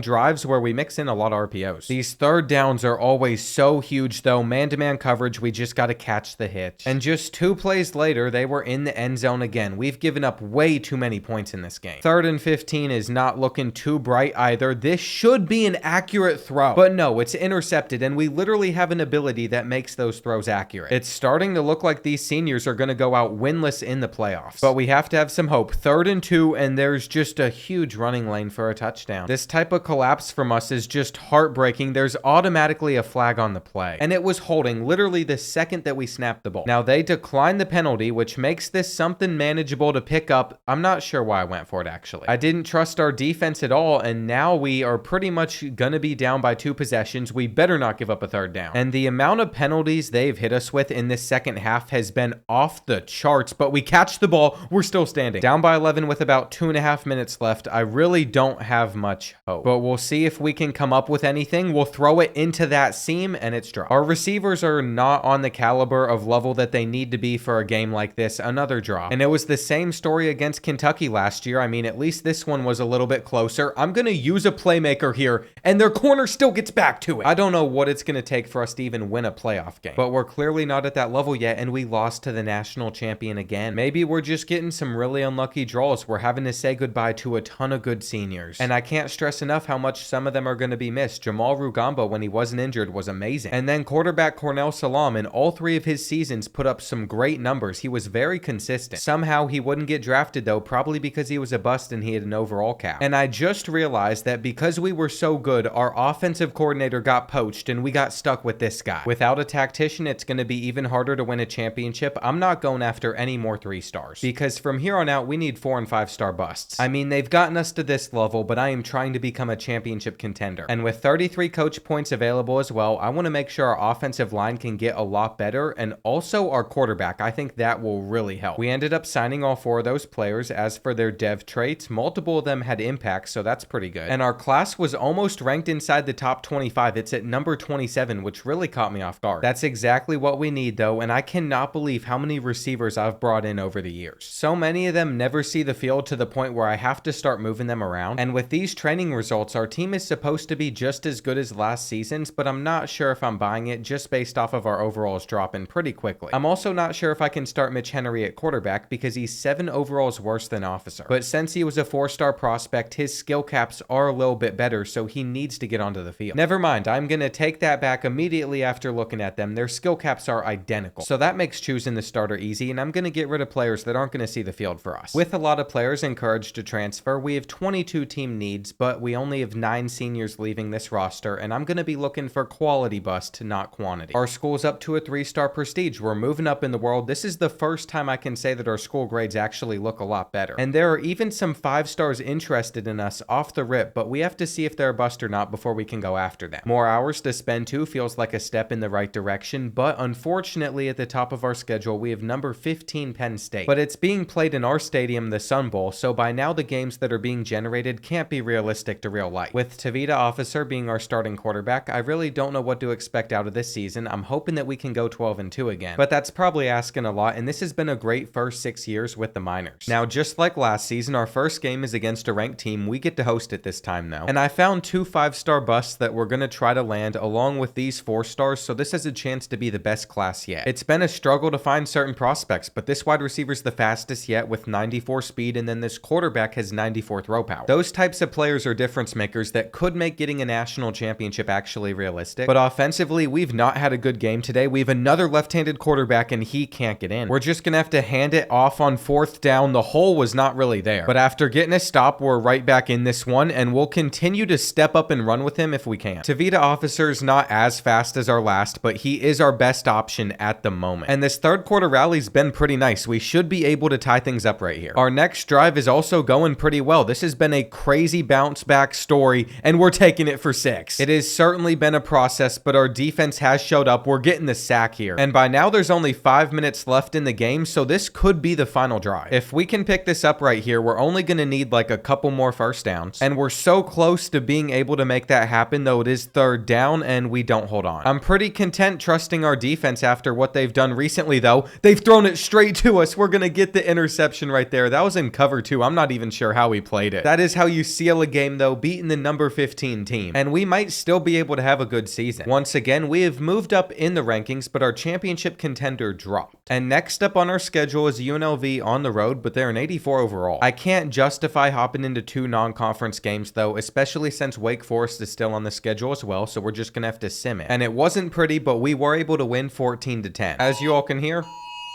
drives where we mix in a lot of RPOs. These third downs are always so huge though. Man-to-man coverage, we just got to catch the hitch. And just 2 plays later, they were in the end zone again. We've given up way too many points in this game. 3rd and 15 is not looking too bright either. This should be an accurate throw, but no, it's intercepted, and we literally have an ability that makes those throws accurate. It's starting to look like these seniors are going to go out winless in the playoffs, but we have to have some hope. 3rd and 2, and there's just a huge running lane for a touchdown. This type of collapse from us is just heartbreaking. There's automatically a flag on the play, and it was holding literally the second that we snapped the ball. Now they declined the penalty, which makes this something manageable to pick up. I'm not sure why I went for it actually. I didn't trust our defense at all, and now we are pretty much gonna be down by 2 possessions. We better not give up a 3rd down. And the amount of penalties they've hit us with in this second half has been off the charts, but we catch the ball. We're still standing. Down by 11 with about 2.5 minutes left. I really don't have much hope, but we'll see if we can come up with anything. We'll throw it into that seam, and it's dropped. Our receivers are not on the caliber of level that they need to be for a game like this. Another drop. And it was the same story against Kentucky last year. I mean, at least this one was a little bit closer. I'm going to use a playmaker here, and their corner still gets back to it. I don't know what it's going to take for us to even win a playoff game, but we're clearly not at that level yet, and we lost to the national champion again. Maybe we're just getting some really unlucky draws. We're having to say goodbye to a ton of good seniors, and I can't stress enough how much some of them are going to be missed. Jamal Rugamba, when he wasn't injured, was amazing. And then quarterback Cornell Salam, in all 3 of his seasons, put up some great numbers. He was very consistent. Somehow he wouldn't get drafted though, probably because he was a bust and he had an overall cap. And I just realized that because we were so good, our offensive coordinator got poached and we got stuck with this guy. Without a tactician, it's going to be even harder to win a championship. I'm not going after any more 3 stars because from here on out, we need 4 and 5 star busts. I mean, they've gotten us to this level, but I am trying to become a championship contender. And with 33 coach points available as well, I want to make sure our offensive line can get a lot better, and also our quarterback. I think that will really help. We ended up signing all 4 of those players. As for their dev traits, multiple of them had impact, so that's pretty good. And our class was almost ranked inside the top 25. It's at number 27, which really caught me off guard. That's exactly what we need though, and I cannot believe how many receivers I've brought in over the years. So many of them never see the field to the point where I have to start moving them around. And with these training results, our team is supposed to be just as good as last season's, but I'm not sure if I'm buying it just based off of our overalls dropping pretty quickly. I'm also not sure if I can start Mitch Henry at quarterback because he's 7 overalls worse than Officer. But since he was a 4-star prospect, his skill caps are a little bit better, so he needs to get onto the field. Never mind, I'm going to take that back immediately after looking at them. Their skill caps are identical, so that makes choosing the starter easy, and I'm going to get rid of players that aren't going to see the field for us. With a lot of players encouraged to transfer, we have 22 team needs, but we only have 9 seniors leaving this roster, and I'm going to be looking for quality bust, not quantity. Our school's up to a 3-star prestige. We're moving up in the world. This is the first time I can say that our school grades actually look a lot better. And there are even some 5 stars interested in us off the rip, but we have to see if they're a bust or not before we can go after them. More hours to spend too feels like a step in the right direction, but unfortunately at the top of our schedule we have number 15 Penn State. But it's being played in our stadium, the Sun Bowl, so by now the games that are being generated can't be realistic to real life. With Tavita Officer being our starting quarterback, I really don't know what to expect out of this season. I'm hoping that we can go 12-2 again, but that's probably asking a lot, and this has been a great first 6 years with the Miners. Now, just like last season, our first game is against a ranked team. We get to host it this time though, and I found 2 5-star busts that we're going to try to land along with these 4 stars, so this has a chance to be the best class yet. It's been a struggle to find certain prospects, but this wide receiver's the fastest yet with 94 speed, and then this quarterback has 94 throw power. Those types of players are difference makers that could make getting a national championship actually realistic, but offensively, we've not had a good game today. We have another left-handed quarterback, and he can't get in. We're just going to have to hand it off on 4th down. The hole was not really there, but after getting a stop, we're right back in this one, and we'll continue to step up and run with him if we can. Tavita Officer's not as fast as our last, but he is our best option at the moment. And this third quarter rally's been pretty nice. We should be able to tie things up right here. Our next drive is also going pretty well. This has been a crazy bounce back story, and we're taking it for 6. It has certainly been a process, but our defense has showed up. We're getting the sack here. And by now there's only 5 minutes left in the game, so this could be the final drive. If we can pick this up right here, we're only going to need like a couple more first downs, and we're so close to being able to make that happen, though it is 3rd down and we don't hold on. I'm pretty content trusting our defense after what they've done recently, though. They've thrown it straight to us. We're going to get the interception right there. That was in cover 2. I'm not even sure how we played it. That is how you seal a game, though, beating the number 15 team. And we might still be able to have a good season. Once again, we have moved up in the rankings, but our championship contender dropped. And next up on our schedule is UNLV on the road, but they're an 84 overall. I can't justify hopping into 2 non-conference games, though, especially since Wake Forest is still on the schedule as well, so we're just gonna have to sim it. And it wasn't pretty, but we were able to win 14-10. As you all can hear,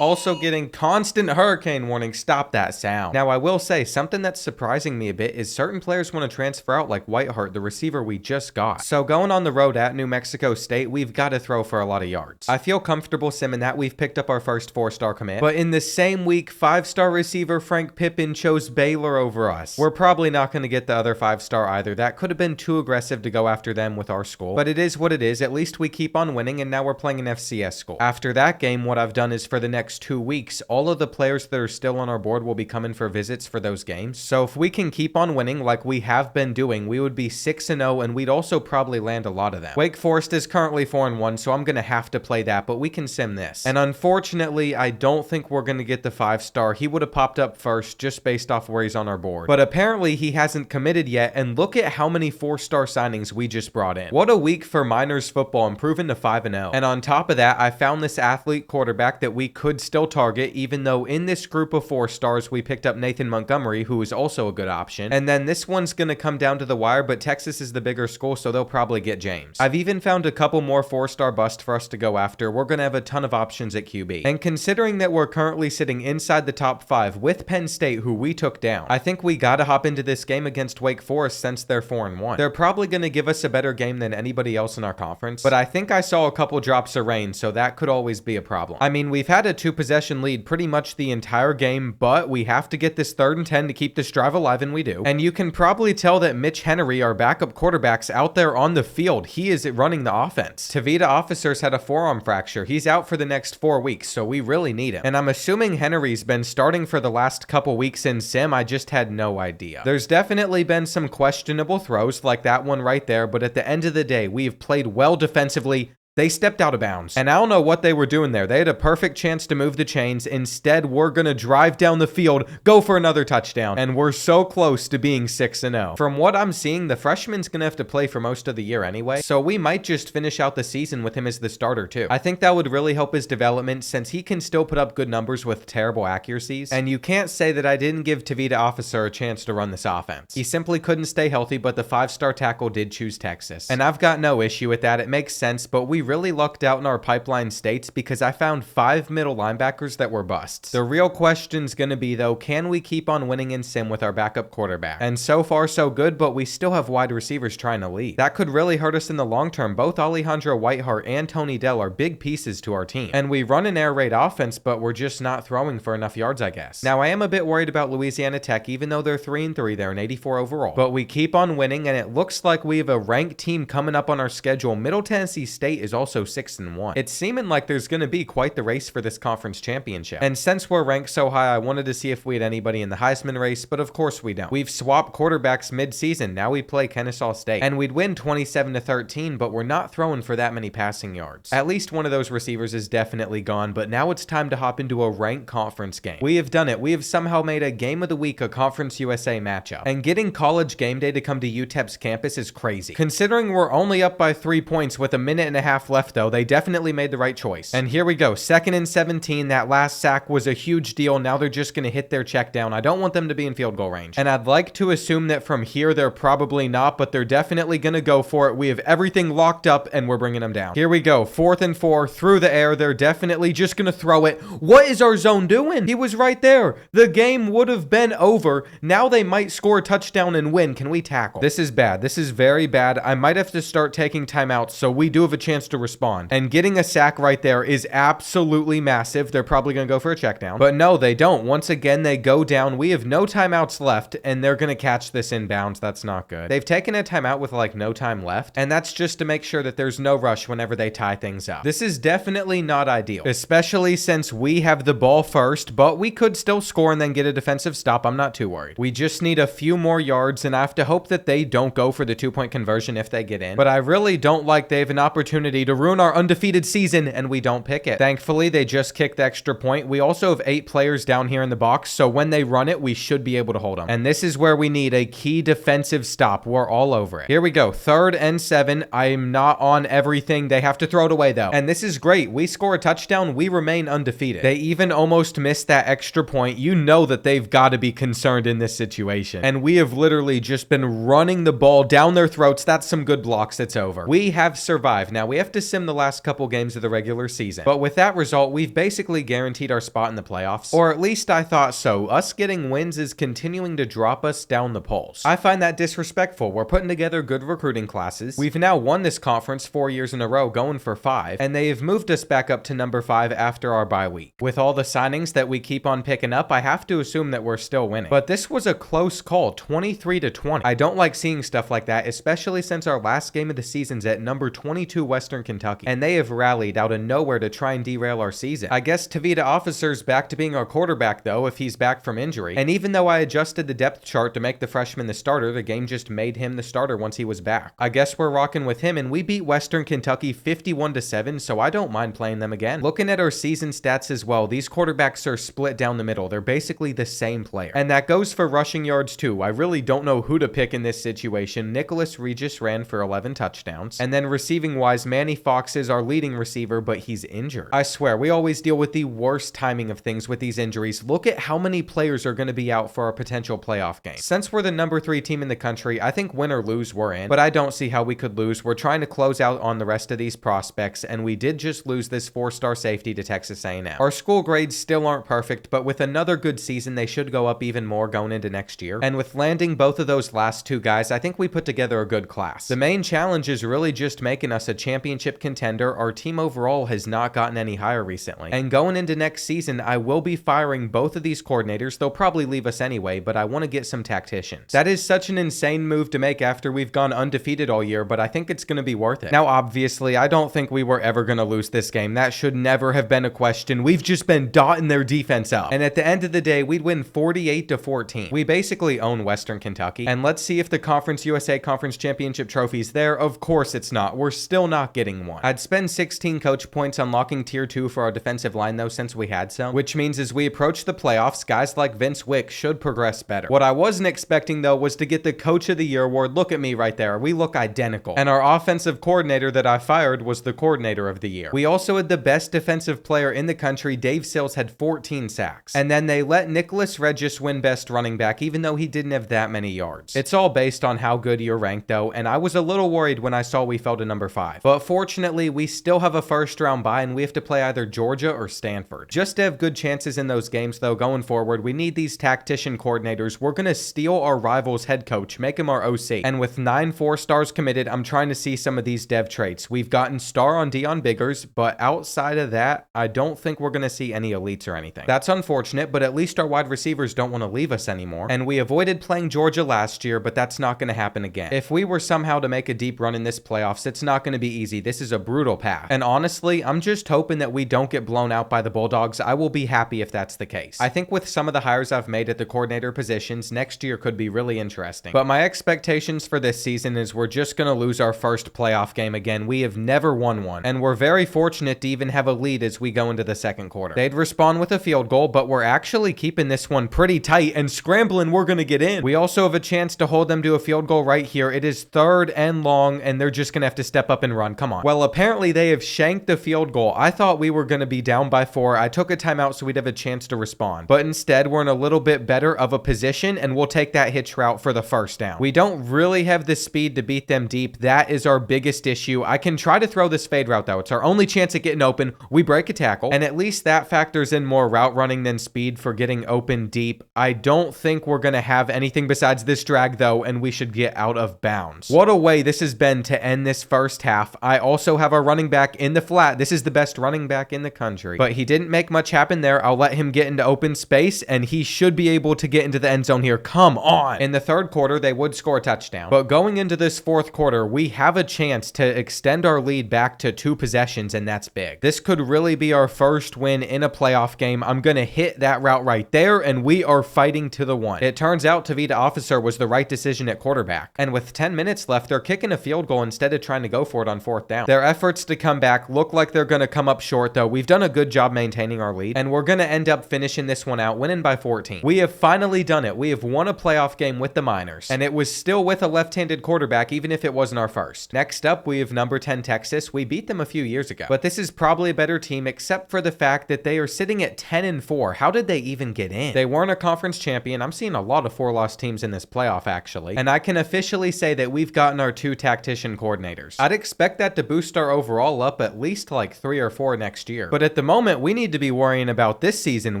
also getting constant hurricane warning. Stop that sound. Now, I will say something that's surprising me a bit is certain players want to transfer out, like Whiteheart, the receiver we just got. So going on the road at New Mexico State, we've got to throw for a lot of yards. I feel comfortable simming that. We've picked up our first 4-star commit, but in the same week, 5-star receiver Frank Pippin chose Baylor over us. We're probably not going to get the other 5-star either. That could have been too aggressive to go after them with our school, but it is what it is. At least we keep on winning, and now we're playing an FCS school. After that game, what I've done is for the next 2 weeks, all of the players that are still on our board will be coming for visits for those games. So if we can keep on winning like we have been doing, we would be 6-0, and we'd also probably land a lot of them. Wake Forest is currently 4-1, so I'm going to have to play that, but we can sim this. And unfortunately, I don't think we're going to get the 5-star. He would have popped up first just based off where he's on our board. But apparently he hasn't committed yet, and look at how many 4-star signings we just brought in. What a week for Miners football, improving to 5-0. And on top of that, I found this athlete quarterback that we could still target, even though in this group of 4 stars, we picked up Nathan Montgomery, who is also a good option. And then this one's going to come down to the wire, but Texas is the bigger school, so they'll probably get James. I've even found a couple more 4-star busts for us to go after. We're going to have a ton of options at QB. And considering that we're currently sitting inside the top 5 with Penn State, who we took down, I think we got to hop into this game against Wake Forest since they're 4-1. They're probably going to give us a better game than anybody else in our conference, but I think I saw a couple drops of rain, so that could always be a problem. I mean, we've had a 2-possession lead pretty much the entire game, but we have to get this 3rd and 10 to keep this drive alive, and we do. And you can probably tell that Mitch Henry, our backup quarterback's out there on the field. He is running the offense. Tavita Officers had a forearm fracture. He's out for the next 4 weeks, so we really need him. And I'm assuming Henry's been starting for the last couple weeks in sim. I just had no idea. There's definitely been some questionable throws like that one right there, but at the end of the day, we've played well defensively. They stepped out of bounds, and I don't know what they were doing there. They had a perfect chance to move the chains. Instead, we're going to drive down the field, go for another touchdown, and we're so close to being 6-0. From what I'm seeing, the freshman's going to have to play for most of the year anyway, so we might just finish out the season with him as the starter too. I think that would really help his development since he can still put up good numbers with terrible accuracies, and you can't say that I didn't give Tavita Officer a chance to run this offense. He simply couldn't stay healthy, but the 5-star tackle did choose Texas, and I've got no issue with that. It makes sense, but we really lucked out in our pipeline states because I found 5 middle linebackers that were busts. The real question's gonna be though, can we keep on winning in sim with our backup quarterback? And so far so good, but we still have wide receivers trying to lead. That could really hurt us in the long term. Both Alejandro Whiteheart and Tony Dell are big pieces to our team. And we run an air raid offense, but we're just not throwing for enough yards, I guess. Now, I am a bit worried about Louisiana Tech, even though they're 3-3, they're an 84 overall. But we keep on winning, and it looks like we have a ranked team coming up on our schedule. Middle Tennessee State is also 6-1. It's seeming like there's going to be quite the race for this conference championship. And since we're ranked so high, I wanted to see if we had anybody in the Heisman race, but of course we don't. We've swapped quarterbacks mid-season. Now we play Kennesaw State. And we'd win 27-13, but we're not throwing for that many passing yards. At least one of those receivers is definitely gone, but now it's time to hop into a ranked conference game. We have done it. We have somehow made a game of the week a Conference USA matchup. And getting College Game Day to come to UTEP's campus is crazy. Considering we're only up by 3 points with a minute and a half left though, they definitely made the right choice. And here we go, 2nd and 17. That last sack was a huge deal. Now they're just going to hit their check down. I don't want them to be in field goal range. And I'd like to assume that from here they're probably not, but they're definitely going to go for it. We have everything locked up and we're bringing them down. Here we go, 4th and 4 through the air. They're definitely just going to throw it. What is our zone doing? He was right there. The game would have been over. Now they might score a touchdown and win. Can we tackle? This is bad. This is very bad. I might have to start taking timeouts so we do have a chance to respond. And getting a sack right there is absolutely massive. They're probably going to go for a check down. But no, they don't. Once again, they go down. We have no timeouts left and they're going to catch this inbounds. That's not good. They've taken a timeout with like no time left. And that's just to make sure that there's no rush whenever they tie things up. This is definitely not ideal, especially since we have the ball first, but we could still score and then get a defensive stop. I'm not too worried. We just need a few more yards and I have to hope that they don't go for the 2-point conversion if they get in. But I really don't like they have an opportunity to ruin our undefeated season and we don't pick it. Thankfully, they just kicked the extra point. We also have 8 players down here in the box, so when they run it, we should be able to hold them. And this is where we need a key defensive stop. We're all over it. Here we go, 3rd and 7. I'm not on everything. They have to throw it away though. And this is great. We score a touchdown. We remain undefeated. They even almost missed that extra point. You know that they've got to be concerned in this situation. And we have literally just been running the ball down their throats. That's some good blocks. It's over. We have survived. Now we have to sim the last couple games of the regular season. But with that result, we've basically guaranteed our spot in the playoffs. Or at least I thought so. Us getting wins is continuing to drop us down the polls. I find that disrespectful. We're putting together good recruiting classes. We've now won this conference 4 years in a row, going for 5. And they have moved us back up to number 5 after our bye week. With all the signings that we keep on picking up, I have to assume that we're still winning. But this was a close call, 23-20. I don't like seeing stuff like that, especially since our last game of the season's at number 22 Western Kentucky. And they have rallied out of nowhere to try and derail our season. I guess Tavita Officer's back to being our quarterback though, if he's back from injury. And even though I adjusted the depth chart to make the freshman the starter, the game just made him the starter once he was back. I guess we're rocking with him, and we beat Western Kentucky 51-7, so I don't mind playing them again. Looking at our season stats as well, these quarterbacks are split down the middle. They're basically the same player. And that goes for rushing yards too. I really don't know who to pick in this situation. Nicholas Regis ran for 11 touchdowns. And then receiving wise, Manny Fox is our leading receiver, but he's injured. I swear, we always deal with the worst timing of things with these injuries. Look at how many players are going to be out for our potential playoff game. Since we're the number 3 team in the country, I think win or lose, we're in. But I don't see how we could lose. We're trying to close out on the rest of these prospects, and we did just lose this 4-star safety to Texas A&M. Our school grades still aren't perfect, but with another good season, they should go up even more going into next year. And with landing both of those last 2 guys, I think we put together a good class. The main challenge is really just making us a championship contender. Our team overall has not gotten any higher recently. And going into next season, I will be firing both of these coordinators. They'll probably leave us anyway, but I want to get some tacticians. That is such an insane move to make after we've gone undefeated all year, but I think it's going to be worth it. Now, obviously, I don't think we were ever going to lose this game. That should never have been a question. We've just been dotting their defense up. And at the end of the day, we'd win 48-14. We basically own Western Kentucky. And let's see if the Conference USA Conference Championship trophy's there. Of course it's not. We're still not getting one. I'd spend 16 coach points unlocking tier 2 for our defensive line though, since we had some, which means as we approach the playoffs, guys like Vince Wick should progress better. What I wasn't expecting though was to get the Coach of the Year award. Look at me right there. We look identical. And our offensive coordinator that I fired was the Coordinator of the Year. We also had the best defensive player in the country. Dave Sills had 14 sacks. And then they let Nicholas Regis win best running back, even though he didn't have that many yards. It's all based on how good you're ranked though, and I was a little worried when I saw we fell to number 5. But unfortunately, we still have a first round bye and we have to play either Georgia or Stanford. Just to have good chances in those games though, going forward, we need these tactician coordinators. We're going to steal our rival's head coach, make him our OC. And with 9 4-stars committed, I'm trying to see some of these dev traits. We've gotten star on Dion Biggers, but outside of that, I don't think we're going to see any elites or anything. That's unfortunate, but at least our wide receivers don't want to leave us anymore. And we avoided playing Georgia last year, but that's not going to happen again. If we were somehow to make a deep run in this playoffs, it's not going to be easy. This is a brutal path. And honestly, I'm just hoping that we don't get blown out by the Bulldogs. I will be happy if that's the case. I think with some of the hires I've made at the coordinator positions, next year could be really interesting. But my expectations for this season is we're just going to lose our first playoff game again. We have never won one. And we're very fortunate to even have a lead as we go into the second quarter. They'd respond with a field goal, but we're actually keeping this one pretty tight and scrambling. We're going to get in. We also have a chance to hold them to a field goal right here. It is 3rd and long, and they're just going to have to step up and run. Come on. Well, apparently they have shanked the field goal. I thought we were going to be down by 4. I took a timeout so we'd have a chance to respond. But instead, we're in a little bit better of a position, and we'll take that hitch route for the first down. We don't really have the speed to beat them deep. That is our biggest issue. I can try to throw this fade route, though. It's our only chance at getting open. We break a tackle, and at least that factors in more route running than speed for getting open deep. I don't think we're going to have anything besides this drag, though, and we should get out of bounds. What a way this has been to end this first half. I also have our running back in the flat. This is the best running back in the country, but he didn't make much happen there. I'll let him get into open space, and he should be able to get into the end zone here. Come on. In the third quarter, they would score a touchdown, but going into this fourth quarter, we have a chance to extend our lead back to 2 possessions, and that's big. This could really be our first win in a playoff game. I'm going to hit that route right there, and we are fighting to the 1. It turns out Tavita Officer was the right decision at quarterback, and with 10 minutes left, they're kicking a field goal instead of trying to go for it on 4th down. Their efforts to come back look like they're going to come up short, though. We've done a good job maintaining our lead, and we're going to end up finishing this one out, winning by 14. We have finally done it. We have won a playoff game with the Miners, and it was still with a left-handed quarterback, even if it wasn't our first. Next up, we have number 10 Texas. We beat them a few years ago, but this is probably a better team, except for the fact that they are sitting at 10-4. How did they even get in? They weren't a conference champion. I'm seeing a lot of 4-loss teams in this playoff, actually, and I can officially say that we've gotten our 2 tactician coordinators. I'd expect that to boost our overall up at least like 3 or 4 next year, but at the moment, we need to be worrying about this season.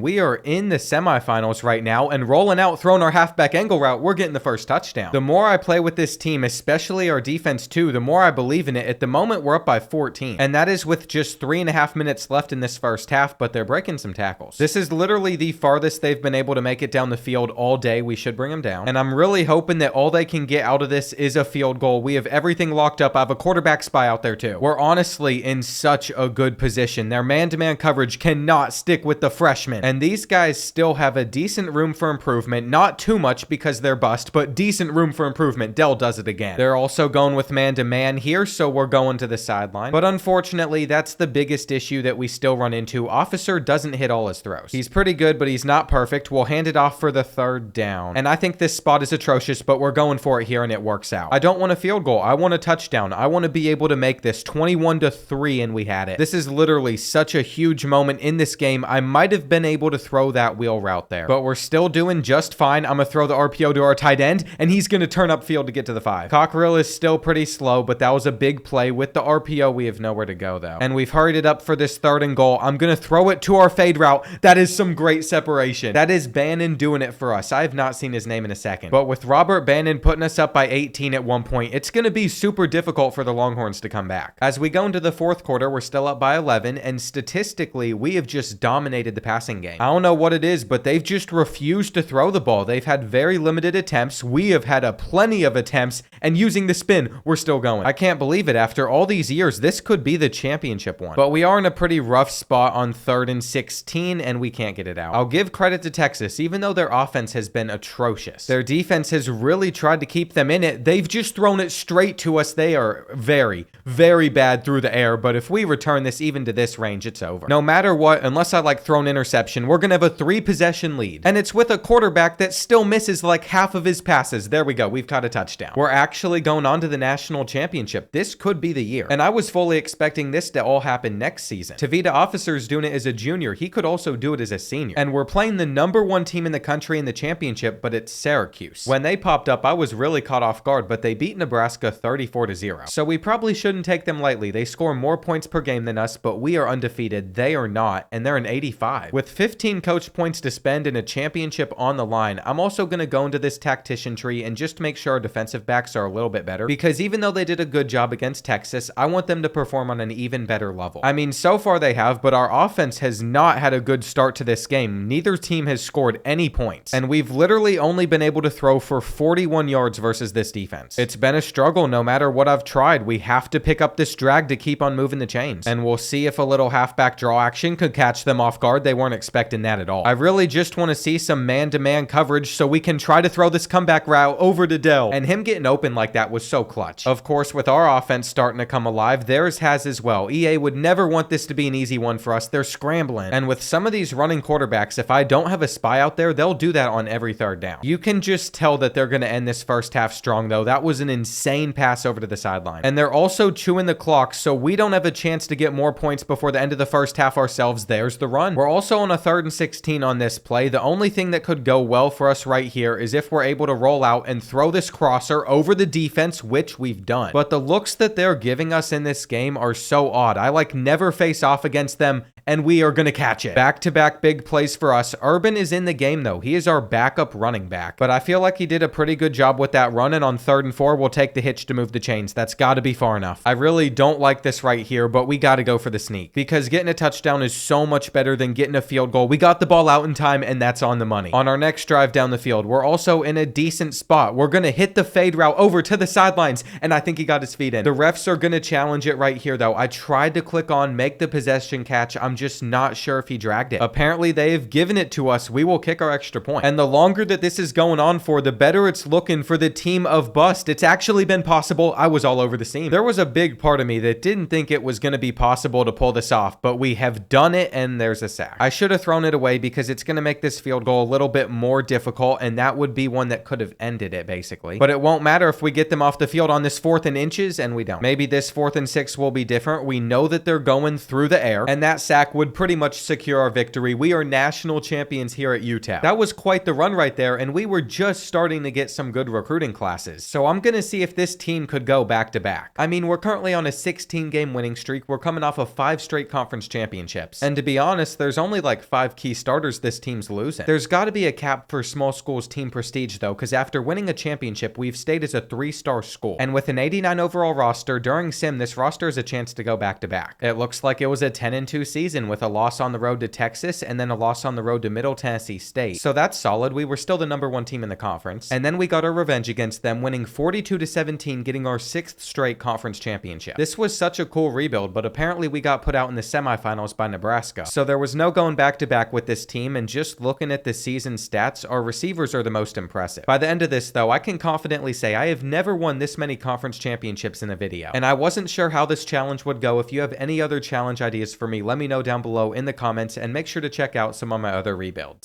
We are in the semifinals right now and rolling out, throwing our halfback angle route. We're getting the first touchdown. The more I play with this team, especially our defense too, the more I believe in it. At the moment, we're up by 14, and that is with just 3.5 minutes left in this first half, but they're breaking some tackles. This is literally the farthest they've been able to make it down the field all day. We should bring them down, and I'm really hoping that all they can get out of this is a field goal. We have everything locked up. I have a quarterback spy out there too. We're honestly in such a good position. Their man-to-man coverage cannot stick with the freshmen, and these guys still have a decent room for improvement. Not too much because they're bust, but decent room for improvement. Dell does it again. They're also going with man-to-man here, so we're going to the sideline, but unfortunately, that's the biggest issue that we still run into. Officer doesn't hit all his throws. He's pretty good, but he's not perfect. We'll hand it off for the 3rd down, and I think this spot is atrocious, but we're going for it here, and it works out. I don't want a field goal. I want a touchdown. I want to be able to make this 21-3, and we had it. This is literally such a huge moment in this game. I might have been able to throw that wheel route there, but we're still doing just fine. I'm going to throw the RPO to our tight end, and he's going to turn upfield to get to the 5. Cockrell is still pretty slow, but that was a big play. With the RPO, we have nowhere to go, though, and we've hurried it up for this 3rd and goal. I'm going to throw it to our fade route. That is some great separation. That is Bannon doing it for us. I have not seen his name in a second, but with Robert Bannon putting us up by 18 at one point, it's going to be super difficult for the Longhorns to come back. As we go into the 4th quarter, we're still up by 11, and statistically, we have just dominated the passing game. I don't know what it is, but they've just refused to throw the ball. They've had very limited attempts. We have had plenty of attempts, and using the spin, we're still going. I can't believe it. After all these years, this could be the championship one, but we are in a pretty rough spot on 3rd and 16, and we can't get it out. I'll give credit to Texas, even though their offense has been atrocious. Their defense has really tried to keep them in it. They've just thrown it straight to us. They are very, very bad through the air, but if we return this even to this range, it's over. No matter what, unless I like throw an interception, we're going to have a 3-possession lead, and it's with a quarterback that still misses like half of his passes. There we go. We've got a touchdown. We're actually going on to the national championship. This could be the year, and I was fully expecting this to all happen next season. Tavita Officer's doing it as a junior. He could also do it as a senior, and we're playing the #1 team in the country in the championship, but it's Syracuse. When they popped up, I was really caught off guard, but they beat Nebraska 34-0, so we probably shouldn't shouldn't take them lightly. They score more points per game than us, but we are undefeated. They are not, and they're an 85. With 15 coach points to spend and a championship on the line, I'm also going to go into this tactician tree and just make sure our defensive backs are a little bit better, because even though they did a good job against Texas, I want them to perform on an even better level. I mean, so far they have, but our offense has not had a good start to this game. Neither team has scored any points, and we've literally only been able to throw for 41 yards versus this defense. It's been a struggle no matter what I've tried. We have to pick up this drag to keep on moving the chains, and we'll see if a little halfback draw action could catch them off guard. They weren't expecting that at all. I really just want to see some man-to-man coverage so we can try to throw this comeback route over to Dell, and him getting open like that was so clutch. Of course, with our offense starting to come alive, theirs has as well. EA would never want this to be an easy one for us. They're scrambling, and with some of these running quarterbacks, if I don't have a spy out there, they'll do that on every third down. You can just tell that they're going to end this first half strong, though. That was an insane pass over to the sideline, and they're also chewing the clock, so we don't have a chance to get more points before the end of the first half ourselves. There's the run. We're also on a 3rd and 16 on this play. The only thing that could go well for us right here is if we're able to roll out and throw this crosser over the defense, which we've done. But the looks that they're giving us in this game are so odd. I like never face off against them, and we are going to catch it. Back-to-back big plays for us. Urban is in the game, though. He is our backup running back, but I feel like he did a pretty good job with that run, and on 3rd and 4, we'll take the hitch to move the chains. That's got to be far enough. I really don't like this right here, but we got to go for the sneak, because getting a touchdown is so much better than getting a field goal. We got the ball out in time, and that's on the money. On our next drive down the field, we're also in a decent spot. We're going to hit the fade route over to the sidelines, and I think he got his feet in. The refs are going to challenge it right here, though. I tried to click on make the possession catch. I'm just not sure if he dragged it. Apparently, they've given it to us. We will kick our extra point. And the longer that this is going on for, the better it's looking for the team of Bust. It's actually been possible. I was all over the scene. There was a big part of me that didn't think it was going to be possible to pull this off, but we have done it, and there's a sack. I should have thrown it away because it's going to make this field goal a little bit more difficult, and that would be one that could have ended it, basically. But it won't matter if we get them off the field on this 4th and inches, and we don't. Maybe this 4th and 6 will be different. We know that they're going through the air, and that sack would pretty much secure our victory. We are national champions here at UTEP. That was quite the run right there, and we were just starting to get some good recruiting classes. So I'm going to see if this team could go back-to-back. I mean, we're currently on a 16-game winning streak. We're coming off of 5 straight conference championships. And to be honest, there's only like 5 key starters this team's losing. There's got to be a cap for small schools' team prestige, though, because after winning a championship, we've stayed as a 3-star school. And with an 89 overall roster, during Sim, this roster has a chance to go back-to-back. It looks like it was a 10-2 season with a loss on the road to Texas and then a loss on the road to Middle Tennessee State. So that's solid. We were still the #1 team in the conference. And then we got our revenge against them, winning 42-17, getting our 6th straight conference championship. This was such a cool rebuild, but apparently we got put out in the semifinals by Nebraska. So there was no going back-to-back with this team, and just looking at the season stats, our receivers are the most impressive. By the end of this, though, I can confidently say I have never won this many conference championships in a video. And I wasn't sure how this challenge would go. If you have any other challenge ideas for me, let me know down below in the comments, and make sure to check out some of my other rebuilds.